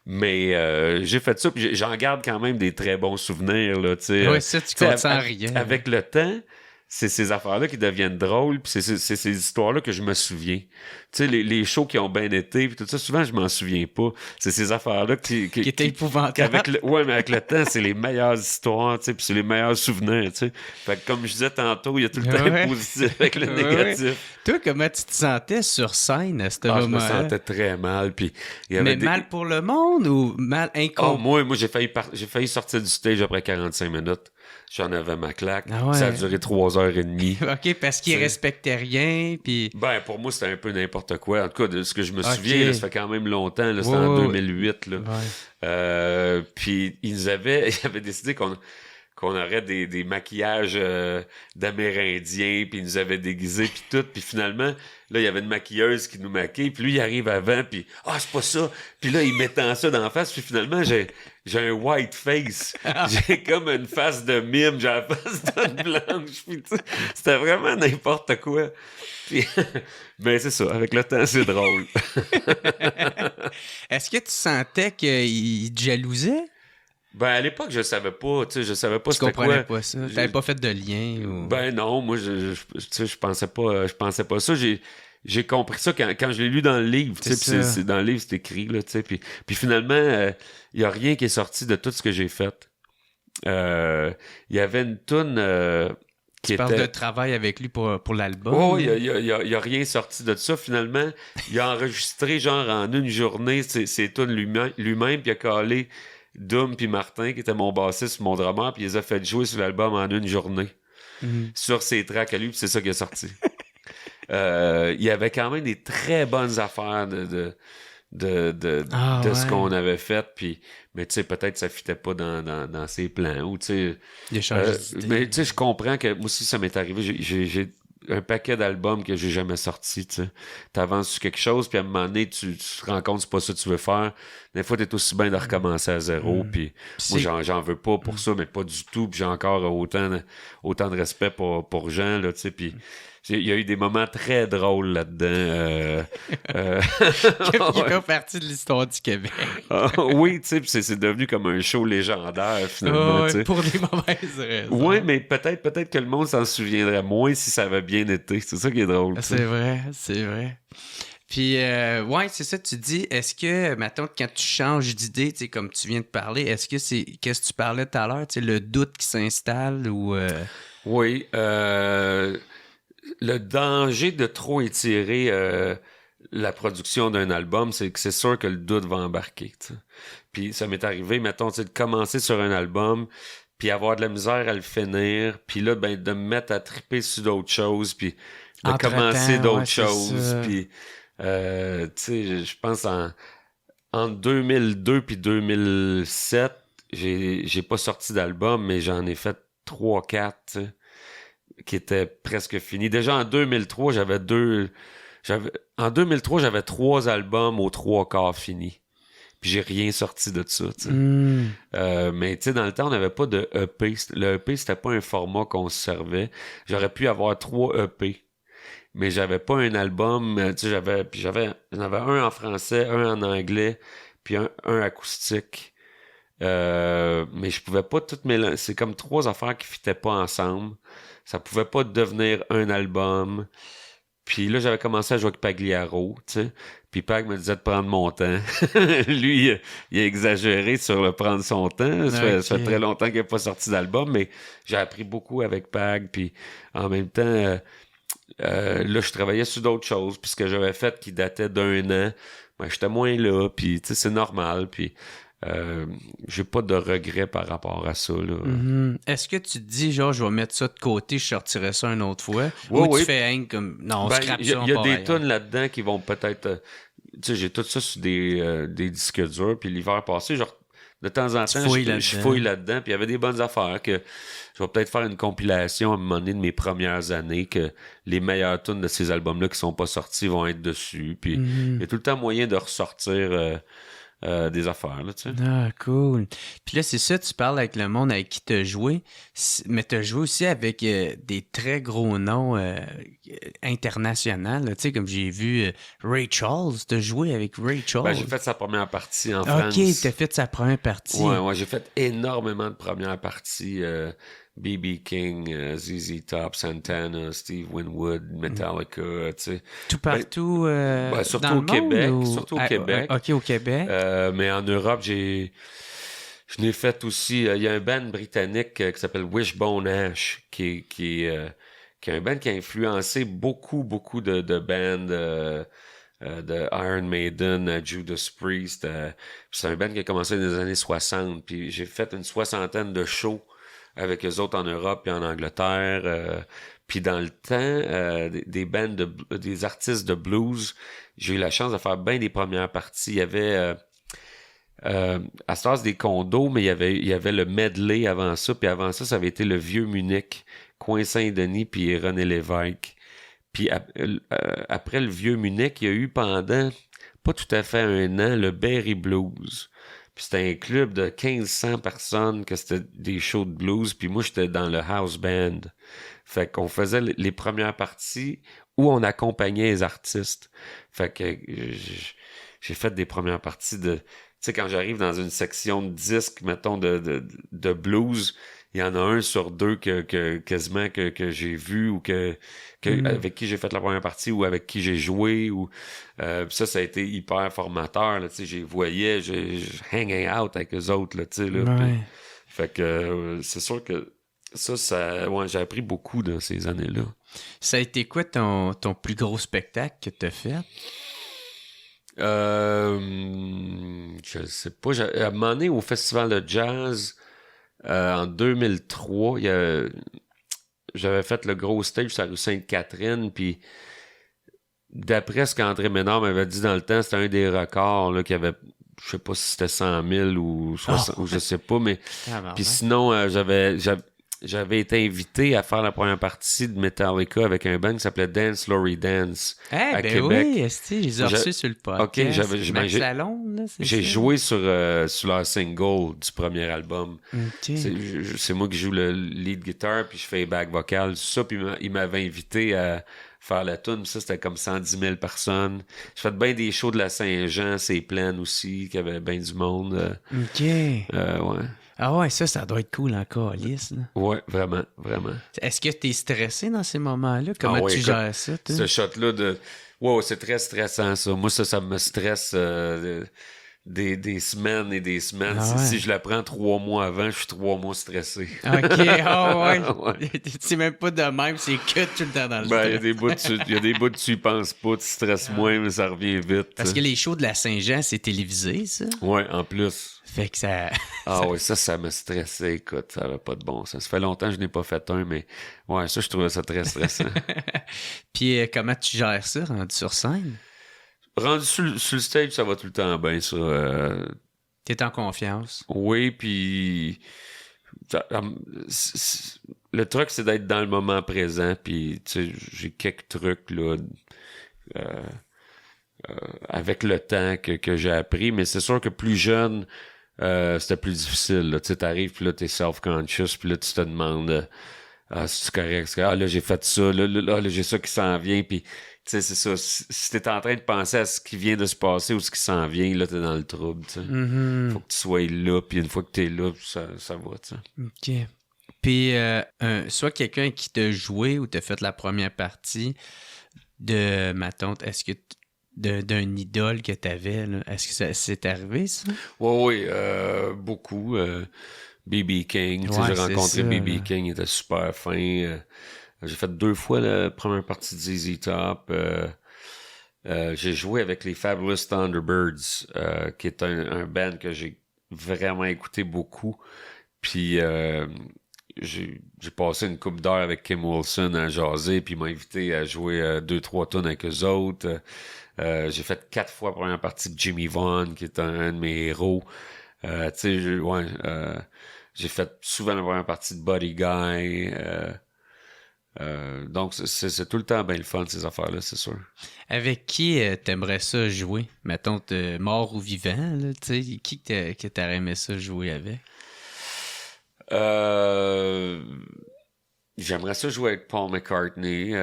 Mais j'ai fait ça, puis j'en garde quand même des très bons souvenirs, là, tu sais. Ouais, ça, tu comptes sans rien. Avec le temps, c'est ces affaires-là qui deviennent drôles, puis c'est ces histoires-là que je me souviens. Tu sais, les shows qui ont bien été, puis tout ça, souvent, je m'en souviens pas. C'est ces affaires-là qui étaient épouvantables. Ouais, mais avec le temps, c'est les meilleures histoires, tu sais, puis c'est les meilleurs souvenirs, tu sais. Fait que comme je disais tantôt, il y a tout le temps le positif avec le négatif. Ouais. Toi, comment tu te sentais sur scène à ce moment-là? Je me sentais très mal, puis il y avait mal pour le monde ou mal Oh, moi, j'ai failli sortir du stage après 45 minutes. J'en avais ma claque. Ah ouais. Ça a duré 3h30. OK, parce qu'il respectait rien, puis... Ben, pour moi, c'était un peu n'importe quoi. En tout cas, de ce que je me souviens, là, ça fait quand même longtemps. Là, c'était en 2008. Là. Ouais. Puis, ils avaient décidé qu'on aurait des maquillages d'Amérindiens, puis ils nous avaient déguisés, puis tout. Puis finalement, là, il y avait une maquilleuse qui nous maquille, puis lui, il arrive avant, puis « Ah, c'est pas ça! » Puis là, il mettant ça dans la face, puis finalement, j'ai un white face. J'ai comme une face de mime, j'ai la face de blanche, puis tu sais, c'était vraiment n'importe quoi. Puis, ben c'est ça, avec le temps, c'est drôle. Est-ce que tu sentais qu'il te jalousait? Ben, à l'époque, je savais pas, tu sais, je savais pas c'était quoi. Tu comprenais pas ça? T'avais pas fait de lien? Ou... Ben non, moi, je pensais pas ça. J'ai compris ça quand je l'ai lu dans le livre, tu sais, puis dans le livre, c'est écrit, là, tu sais, puis finalement, il y a rien qui est sorti de tout ce que j'ai fait. Il y avait une toune qui tu parles de travail avec lui pour l'album? Oh, il y a rien sorti de ça. Finalement, il a enregistré, genre, en une journée, ses tunes lui-même, puis il a collé Doom puis Martin, qui était mon bassiste, mon drummer, puis il les a fait jouer sur l'album en une journée. Sur ses tracks à lui, puis c'est ça qui est sorti. Il y avait quand même des très bonnes affaires de ce qu'on avait fait, puis mais tu sais, peut-être ça fitait pas dans ses plans, ou tu sais... mais tu sais, je comprends que moi aussi, ça m'est arrivé, j'ai un paquet d'albums que j'ai jamais sortis, tu sais. T'avances sur quelque chose, puis à un moment donné, tu te rends compte que c'est pas ça que tu veux faire. Des fois, t'es aussi bien de recommencer à zéro, puis moi, j'en veux pas pour ça, mais pas du tout, puis j'ai encore autant de respect pour Jean, là, tu sais, puis il y a eu des moments très drôles là-dedans. Qui fait partie de l'histoire du Québec. Oui, tu sais, c'est devenu comme un show légendaire, finalement. Pour des mauvaises raisons. Oui, mais peut-être que le monde s'en souviendrait moins si ça avait bien été. C'est ça qui est drôle. C'est vrai. Puis, ouais, c'est ça, tu dis, est-ce que, maintenant, quand tu changes d'idée, tu sais, comme tu viens de parler, est-ce que c'est, qu'est-ce que tu parlais tout à l'heure, tu sais, le doute qui s'installe ou... Oui, le danger de trop étirer la production d'un album, c'est que c'est sûr que le doute va embarquer. T'sais. Puis ça m'est arrivé, mettons, de commencer sur un album, puis avoir de la misère à le finir, puis là, ben, de me mettre à triper sur d'autres choses, puis de commencer d'autres choses, puis tu sais, je pense en 2002 puis 2007, j'ai pas sorti d'album, mais j'en ai fait 3-4, qui étaient presque finis. Déjà en 2003, j'avais 3 albums aux 3/4 finis. Puis j'ai rien sorti de ça, tu sais. Mais tu sais, dans le temps, on n'avait pas de EP. Le EP, c'était pas un format qu'on se servait. J'aurais pu avoir 3 EP. Mais j'avais pas un album, tu sais, j'en avais un en français, un en anglais, puis un acoustique. Mais je pouvais pas tout mélanger. C'est comme 3 affaires qui fitaient pas ensemble. Ça pouvait pas devenir un album. Puis là, j'avais commencé à jouer avec Pagliaro, tu sais. Puis Pag me disait de prendre mon temps. Lui, il a exagéré sur le prendre son temps. Ça fait très longtemps qu'il n'a pas sorti d'album, mais j'ai appris beaucoup avec Pag. Puis en même temps, là, je travaillais sur d'autres choses. Puis ce que j'avais fait qui datait d'1 an, ben, j'étais moins là. Puis tu sais, c'est normal. Puis j'ai pas de regrets par rapport à ça. Là. Est-ce que tu te dis, genre, je vais mettre ça de côté, je sortirai ça une autre fois? Ouais, ou oui. tu fais hein, comme, non, on scrape Il ça, on y a part des ailleurs. tunes là-dedans qui vont peut-être... tu sais, j'ai tout ça sur des disques durs, puis l'hiver passé, genre, de temps en temps, je fouille là-dedans, puis il y avait des bonnes affaires que je vais peut-être faire une compilation à un moment donné de mes premières années, que les meilleures tunes de ces albums-là qui sont pas sortis vont être dessus, puis il y a tout le temps moyen de ressortir des affaires, là, tu sais. Ah, cool. Puis là, c'est ça, tu parles avec le monde avec qui t'as joué, mais t'as joué aussi avec des très gros noms internationaux, là, tu sais, comme j'ai vu Ray Charles, t'as joué avec Ray Charles. Ben, j'ai fait sa première partie en France. OK, t'as fait sa première partie. Ouais, j'ai fait énormément de premières parties. B.B. King, ZZ Top, Santana, Steve Winwood, Metallica, tu sais. Tout partout surtout dans au le Québec. monde, ou... Surtout au Québec. OK, au Québec. Mais en Europe, je l'ai fait aussi. Il y a un band britannique qui s'appelle Wishbone Ash, qui est un band qui a influencé beaucoup de bands de Iron Maiden, Judas Priest. C'est un band qui a commencé dans les années 60. Puis j'ai fait une 60aine de shows avec eux autres en Europe et en Angleterre. Puis dans le temps, des bands des artistes de blues, j'ai eu la chance de faire bien des premières parties. Il y avait à ce temps, des condos, mais il y avait le medley avant ça. Puis avant ça, ça avait été le Vieux Munich, Coin Saint-Denis, puis René Lévesque. Puis après le Vieux Munich, il y a eu pendant pas tout à fait un an le Berry Blues. Puis c'était un club de 1500 personnes que c'était des shows de blues. Puis moi, j'étais dans le house band. Fait qu'on faisait les premières parties où on accompagnait les artistes. Fait que j'ai fait des premières parties de... Tu sais, quand j'arrive dans une section de disques, mettons, de blues, il y en a un sur deux quasiment que j'ai vu ou avec qui j'ai fait la première partie ou avec qui j'ai joué. Ou ça a été hyper formateur. Là, j'ai voyais, je hanging out avec eux autres. Là, là, Ouais. pis, fait que c'est sûr que ça ouais, j'ai appris beaucoup dans ces années-là. Ça a été quoi ton plus gros spectacle que t'as fait? Je sais pas. À un moment donné, au Festival de Jazz, en 2003, j'avais fait le gros stage sur la rue Sainte-Catherine, puis d'après ce qu'André Ménard m'avait dit dans le temps, c'était un des records là, qu'il y avait, je sais pas si c'était 100 000 ou 60, ou je sais pas, mais puis sinon, j'avais été invité à faire la première partie de Metallica avec un band qui s'appelait Dance Lory Dance à Québec. Oui, esti, j'ai reçu sur le podcast. OK, Max Salon, là, j'ai joué sur leur single du premier album. Okay. C'est moi qui joue le lead guitar, puis je fais les back vocals, ça, puis il m'avait invité à faire la tune, ça c'était comme 110 000 personnes. J'ai fait bien des shows de la Saint-Jean, c'est plein aussi, qu'il y avait bien du monde. OK. Ouais. Ah ouais, ça doit être cool encore, Alice. Là. Ouais, vraiment, vraiment. Est-ce que t'es stressé dans ces moments-là? Comment tu gères ça? Toi? Ce shot-là de... Wow, c'est très stressant, ça. Moi, ça me stresse des semaines et des semaines. Ah ouais. Si je la prends 3 mois avant, je suis 3 mois stressé. OK, ouais. Ouais. C'est même pas de même, c'est que tout le temps dans le Ben, il y a stress. des bouts tu y penses pas, tu stresses moins, mais ça revient vite. Parce que les shows de la Saint-Jean, c'est télévisé, ça? Ouais, en plus. Fait que ça... Ah ouais, ça me stressait, écoute, ça avait pas de bon sens. Ça fait longtemps que je n'ai pas fait un, mais ouais, ça, je trouvais ça très stressant. Puis comment tu gères ça, rendu sur scène? Rendu sur le stage, ça va tout le temps bien, ça. T'es en confiance? Oui, puis le truc, c'est d'être dans le moment présent, puis tu sais, j'ai quelques trucs, là, avec le temps que j'ai appris, mais c'est sûr que plus jeune, c'était plus difficile, là. Tu sais, t'arrives, puis là, t'es self-conscious, puis là, tu te demandes... c'est correct. Là, j'ai fait ça. Là, j'ai ça qui s'en vient. Puis, tu sais, c'est ça. Si t'es en train de penser à ce qui vient de se passer ou ce qui s'en vient, là, t'es dans le trouble, tu sais. Mm-hmm. Faut que tu sois là. Puis une fois que t'es là, ça va, tu sais. OK. Puis, soit quelqu'un qui t'a joué ou t'a fait la première partie de ma tante, est-ce que... d'un idole que t'avais, là, est-ce que ça c'est arrivé, ça? Oui, beaucoup. B.B. King, Ouais, j'ai rencontré ça, B.B. là. King, il était super fin. J'ai fait 2 fois la première partie de ZZ Top. J'ai joué avec les Fabulous Thunderbirds, qui est un band que j'ai vraiment écouté beaucoup. Puis j'ai passé une couple d'heures avec Kim Wilson à jaser, puis il m'a invité à jouer 2-3 tunes avec eux autres. J'ai fait 4 fois la première partie de Jimmy Vaughn, qui est un de mes héros. Tu sais, j'ai fait souvent la première partie de Buddy Guy. Donc, c'est tout le temps bien le fun, ces affaires-là, c'est sûr. Avec qui t'aimerais ça jouer? Mettons, mort ou vivant, là, tu sais, qui que t'aurais aimé ça jouer avec? J'aimerais ça jouer avec Paul McCartney.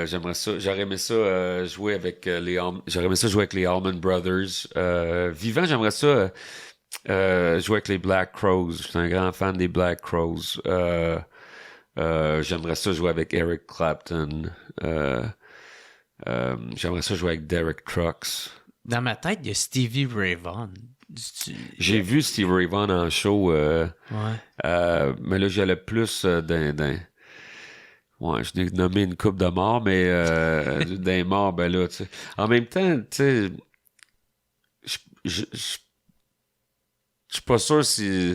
J'aurais aimé ça jouer avec j'aurais aimé ça jouer avec les Allman Brothers. Vivant, j'aimerais ça jouer avec les Black Crowes. Je suis un grand fan des Black Crowes. J'aimerais ça jouer avec Eric Clapton. J'aimerais ça jouer avec Derek Trucks. Dans ma tête, il y a Stevie Ray Vaughan. J'ai vu Stevie Ray Vaughan en show. Mais là, j'allais plus ouais, je l'ai nommé une coupe de morts, mais d'un mort, ben là, tu sais. En même temps, tu sais, je suis pas sûr si...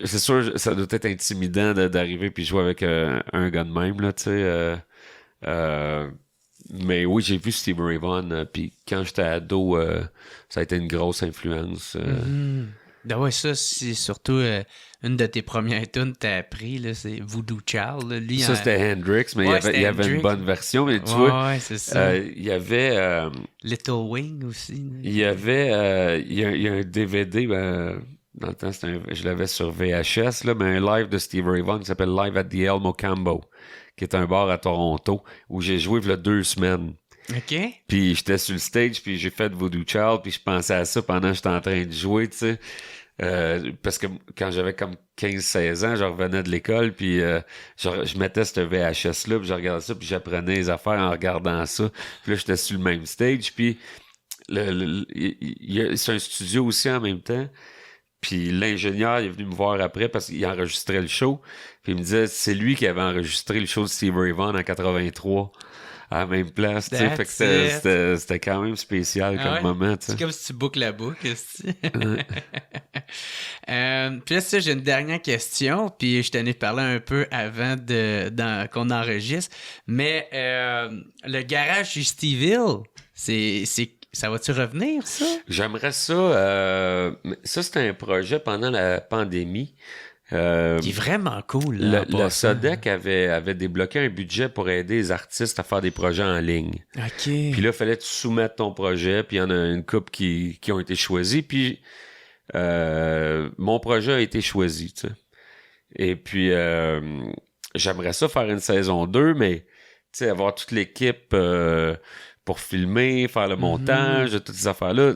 C'est sûr, ça doit être intimidant d'arriver puis jouer avec un gars de même, là, tu sais. Mais oui, j'ai vu Stevie Ray Vaughan, puis quand j'étais ado, ça a été une grosse influence. Ben ouais, ça, c'est surtout une de tes premières tunes que t'as appris, là, c'est Voodoo Child. Là. Lui, ça, c'était Hendrix, mais ouais, il y avait une bonne version. Mais tu vois, ouais, c'est ça. il y avait... Little Wing aussi. Là. Il y avait... il y a un DVD... dans le temps, je l'avais sur VHS, là, mais un live de Stevie Ray Vaughan qui s'appelle Live at the El Mocambo, qui est un bar à Toronto, où j'ai joué il y a 2 semaines. OK. Puis j'étais sur le stage, puis j'ai fait Voodoo Child, puis je pensais à ça pendant que j'étais en train de jouer, tu sais. Parce que quand j'avais comme 15-16 ans, je revenais de l'école, puis je mettais ce VHS-là, puis je regardais ça, puis j'apprenais les affaires en regardant ça. Puis là, j'étais sur le même stage, puis c'est un studio aussi en même temps. Puis l'ingénieur il est venu me voir après parce qu'il enregistrait le show. Puis il me disait c'est lui qui avait enregistré le show de Stevie Ray Vaughan en 83 à la même place. Fait que c'était quand même spécial comme moment. T'sais. C'est comme si tu boucles la boucle. Puis là, ça, j'ai une dernière question. Puis je t'en ai parlé un peu avant qu'on enregistre. Mais le garage chez Steville, ça va-tu revenir, ça? J'aimerais ça. Ça, c'était un projet pendant la pandémie. Qui est vraiment cool. Là, le SODEC avait débloqué un budget pour aider les artistes à faire des projets en ligne. OK. Puis là, il fallait que tu soumettes ton projet, puis il y en a une couple qui ont été choisis. Puis mon projet a été choisi, tu sais. Et puis, j'aimerais ça faire une saison 2, mais tu sais, avoir toute l'équipe... pour filmer, faire le montage, toutes ces affaires-là,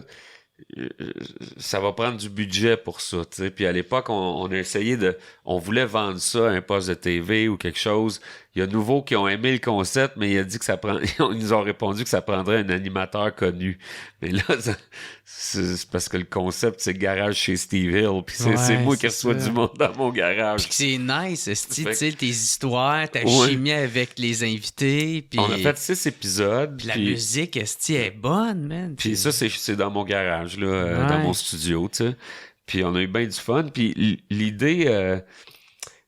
ça va prendre du budget pour ça, tu sais. Puis à l'époque, on a essayé on voulait vendre ça à un poste de TV ou quelque chose. Il y a de nouveaux qui ont aimé le concept, mais il a dit que ils nous ont répondu que ça prendrait un animateur connu. Mais là, c'est parce que le concept, c'est garage chez Steve Hill, puis c'est moi qui reçois du monde dans mon garage. Puis c'est nice, tu sais, tes histoires, ta chimie avec les invités. Puis on a fait 6 épisodes. Puis la musique, est bonne, man. Puis ça, c'est dans mon garage, là, dans mon studio, tu sais. Puis on a eu bien du fun. Puis l'idée...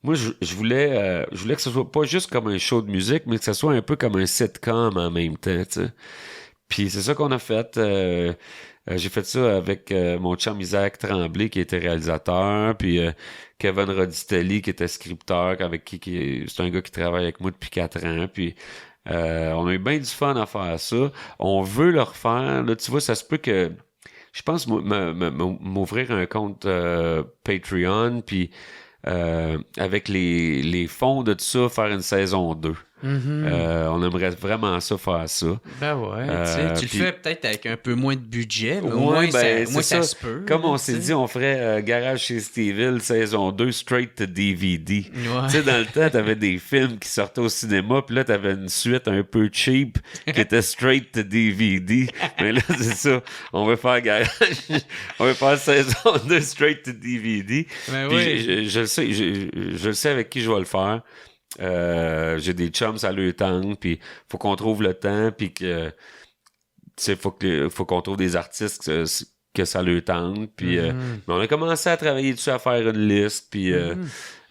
moi, je voulais que ce soit pas juste comme un show de musique, mais que ce soit un peu comme un sitcom en même temps, tu sais. Puis c'est ça qu'on a fait. J'ai fait ça avec mon chum Isaac Tremblay, qui était réalisateur, puis Kevin Roditelli, qui était scripteur, avec qui c'est un gars qui travaille avec moi depuis 4 ans. Puis on a eu bien du fun à faire ça. On veut le refaire. Là, tu vois, ça se peut que... Je pense m'ouvrir un compte Patreon, puis... avec les fonds de tout ça, faire une saison 2. On aimerait vraiment ça faire ça. Ben ouais, tu le fais peut-être avec un peu moins de budget, mais au moins, ça se peut. Comme on s'est dit, on ferait Garage chez Steville, saison 2, straight to DVD. Ouais. Tu sais, dans le temps, t'avais des films qui sortaient au cinéma, puis là, t'avais une suite un peu cheap qui était straight to DVD. Mais là, c'est ça. On veut faire Garage... on veut faire saison 2, straight to DVD. Ben puis oui. je sais avec qui je vais le faire. J'ai des chums, ça le tente, puis faut qu'on trouve le temps, puis que tu sais, faut qu'on trouve des artistes que ça le tente. Puis mais on a commencé à travailler dessus, à faire une liste. Puis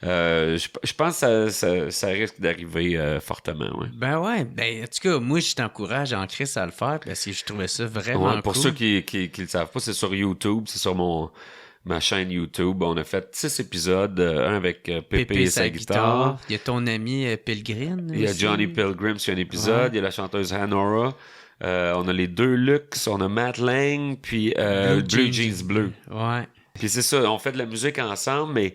je pense que ça risque d'arriver fortement. Ouais. Ben ouais. Ben, en tout cas, moi, je t'encourage en Christ à le faire parce que je trouvais ça vraiment Ouais, pour cool. ceux qui le savent pas, c'est sur YouTube, c'est sur ma chaîne YouTube. On a fait 6 épisodes, un avec Pépé et sa guitare. Il y a ton ami Pilgrim. Il y a aussi. Johnny Pilgrim sur un épisode. Ouais. Il y a la chanteuse Hanora. On a les 2 Lux. On a Matt Lang, puis Blue Jeans Bleu. Ouais. Puis c'est ça, on fait de la musique ensemble, mais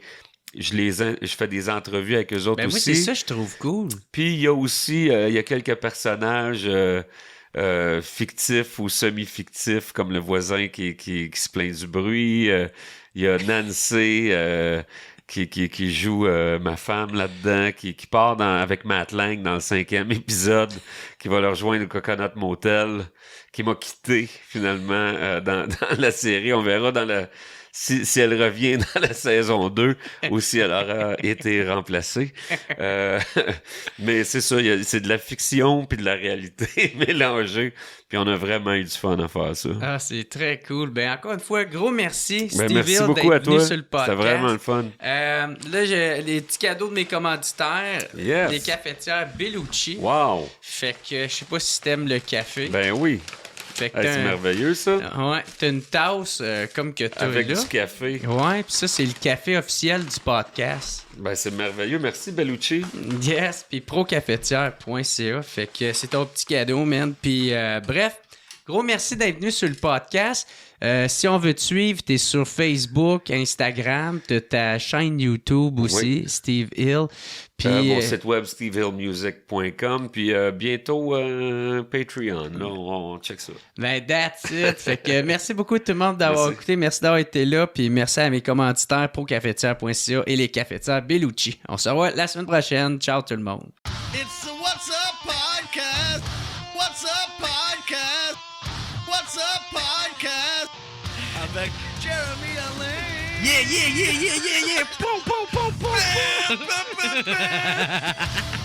je fais des entrevues avec eux autres Ben moi, aussi. c'est ça, je trouve cool. Puis il y a aussi il y a quelques personnages fictifs ou semi-fictifs, comme le voisin qui se plaint du bruit. Il y a Nancy qui joue ma femme là-dedans, qui part avec Matt Lang dans le 5e épisode, qui va le rejoindre au Coconut Motel, qui m'a quitté finalement dans la série. On verra si elle revient dans la saison 2 ou si elle aura été remplacée. Mais c'est ça, c'est de la fiction puis de la réalité mélangée. Puis on a vraiment eu du fun à faire ça. Ah, c'est très cool. Ben encore une fois, gros merci, Ben, Steve merci Hill, beaucoup à d'être venu toi. sur le podcast. C'était vraiment le fun. Là, j'ai les petits cadeaux de mes commanditaires. Yes. Les cafetières Bellucci. Wow! Fait que je sais pas si t'aimes le café. Ben oui. Fait que Hey, c'est merveilleux, ça. Ouais, t'as une tasse comme que t'as Avec là. du café. Ouais, puis ça, c'est le café officiel du podcast. Ben, c'est merveilleux. Merci, Bellucci. Yes, puis procafetière.ca. Fait que c'est ton petit cadeau, man. Puis bref, gros merci d'être venu sur le podcast. Si on veut te suivre, t'es sur Facebook, Instagram, t'as ta chaîne YouTube aussi, Oui. Steve Hill. Puis Mon site web, stevehillmusic.com. Puis bientôt, Patreon. Là, on check ça. ben that's it. Fait que merci beaucoup tout le monde d'avoir Merci. écouté, merci d'avoir été là, puis merci à mes commanditaires procafetière.ca et les cafetières Bellucci. On se revoit la semaine prochaine. Ciao tout le monde. It's the What's Up Podcast. What's Up Podcast. What's Up Podcast. Avec Jeremy Alain. Yeah, yeah, yeah, yeah, yeah, yeah. Boom, boom, boom, boom, boom.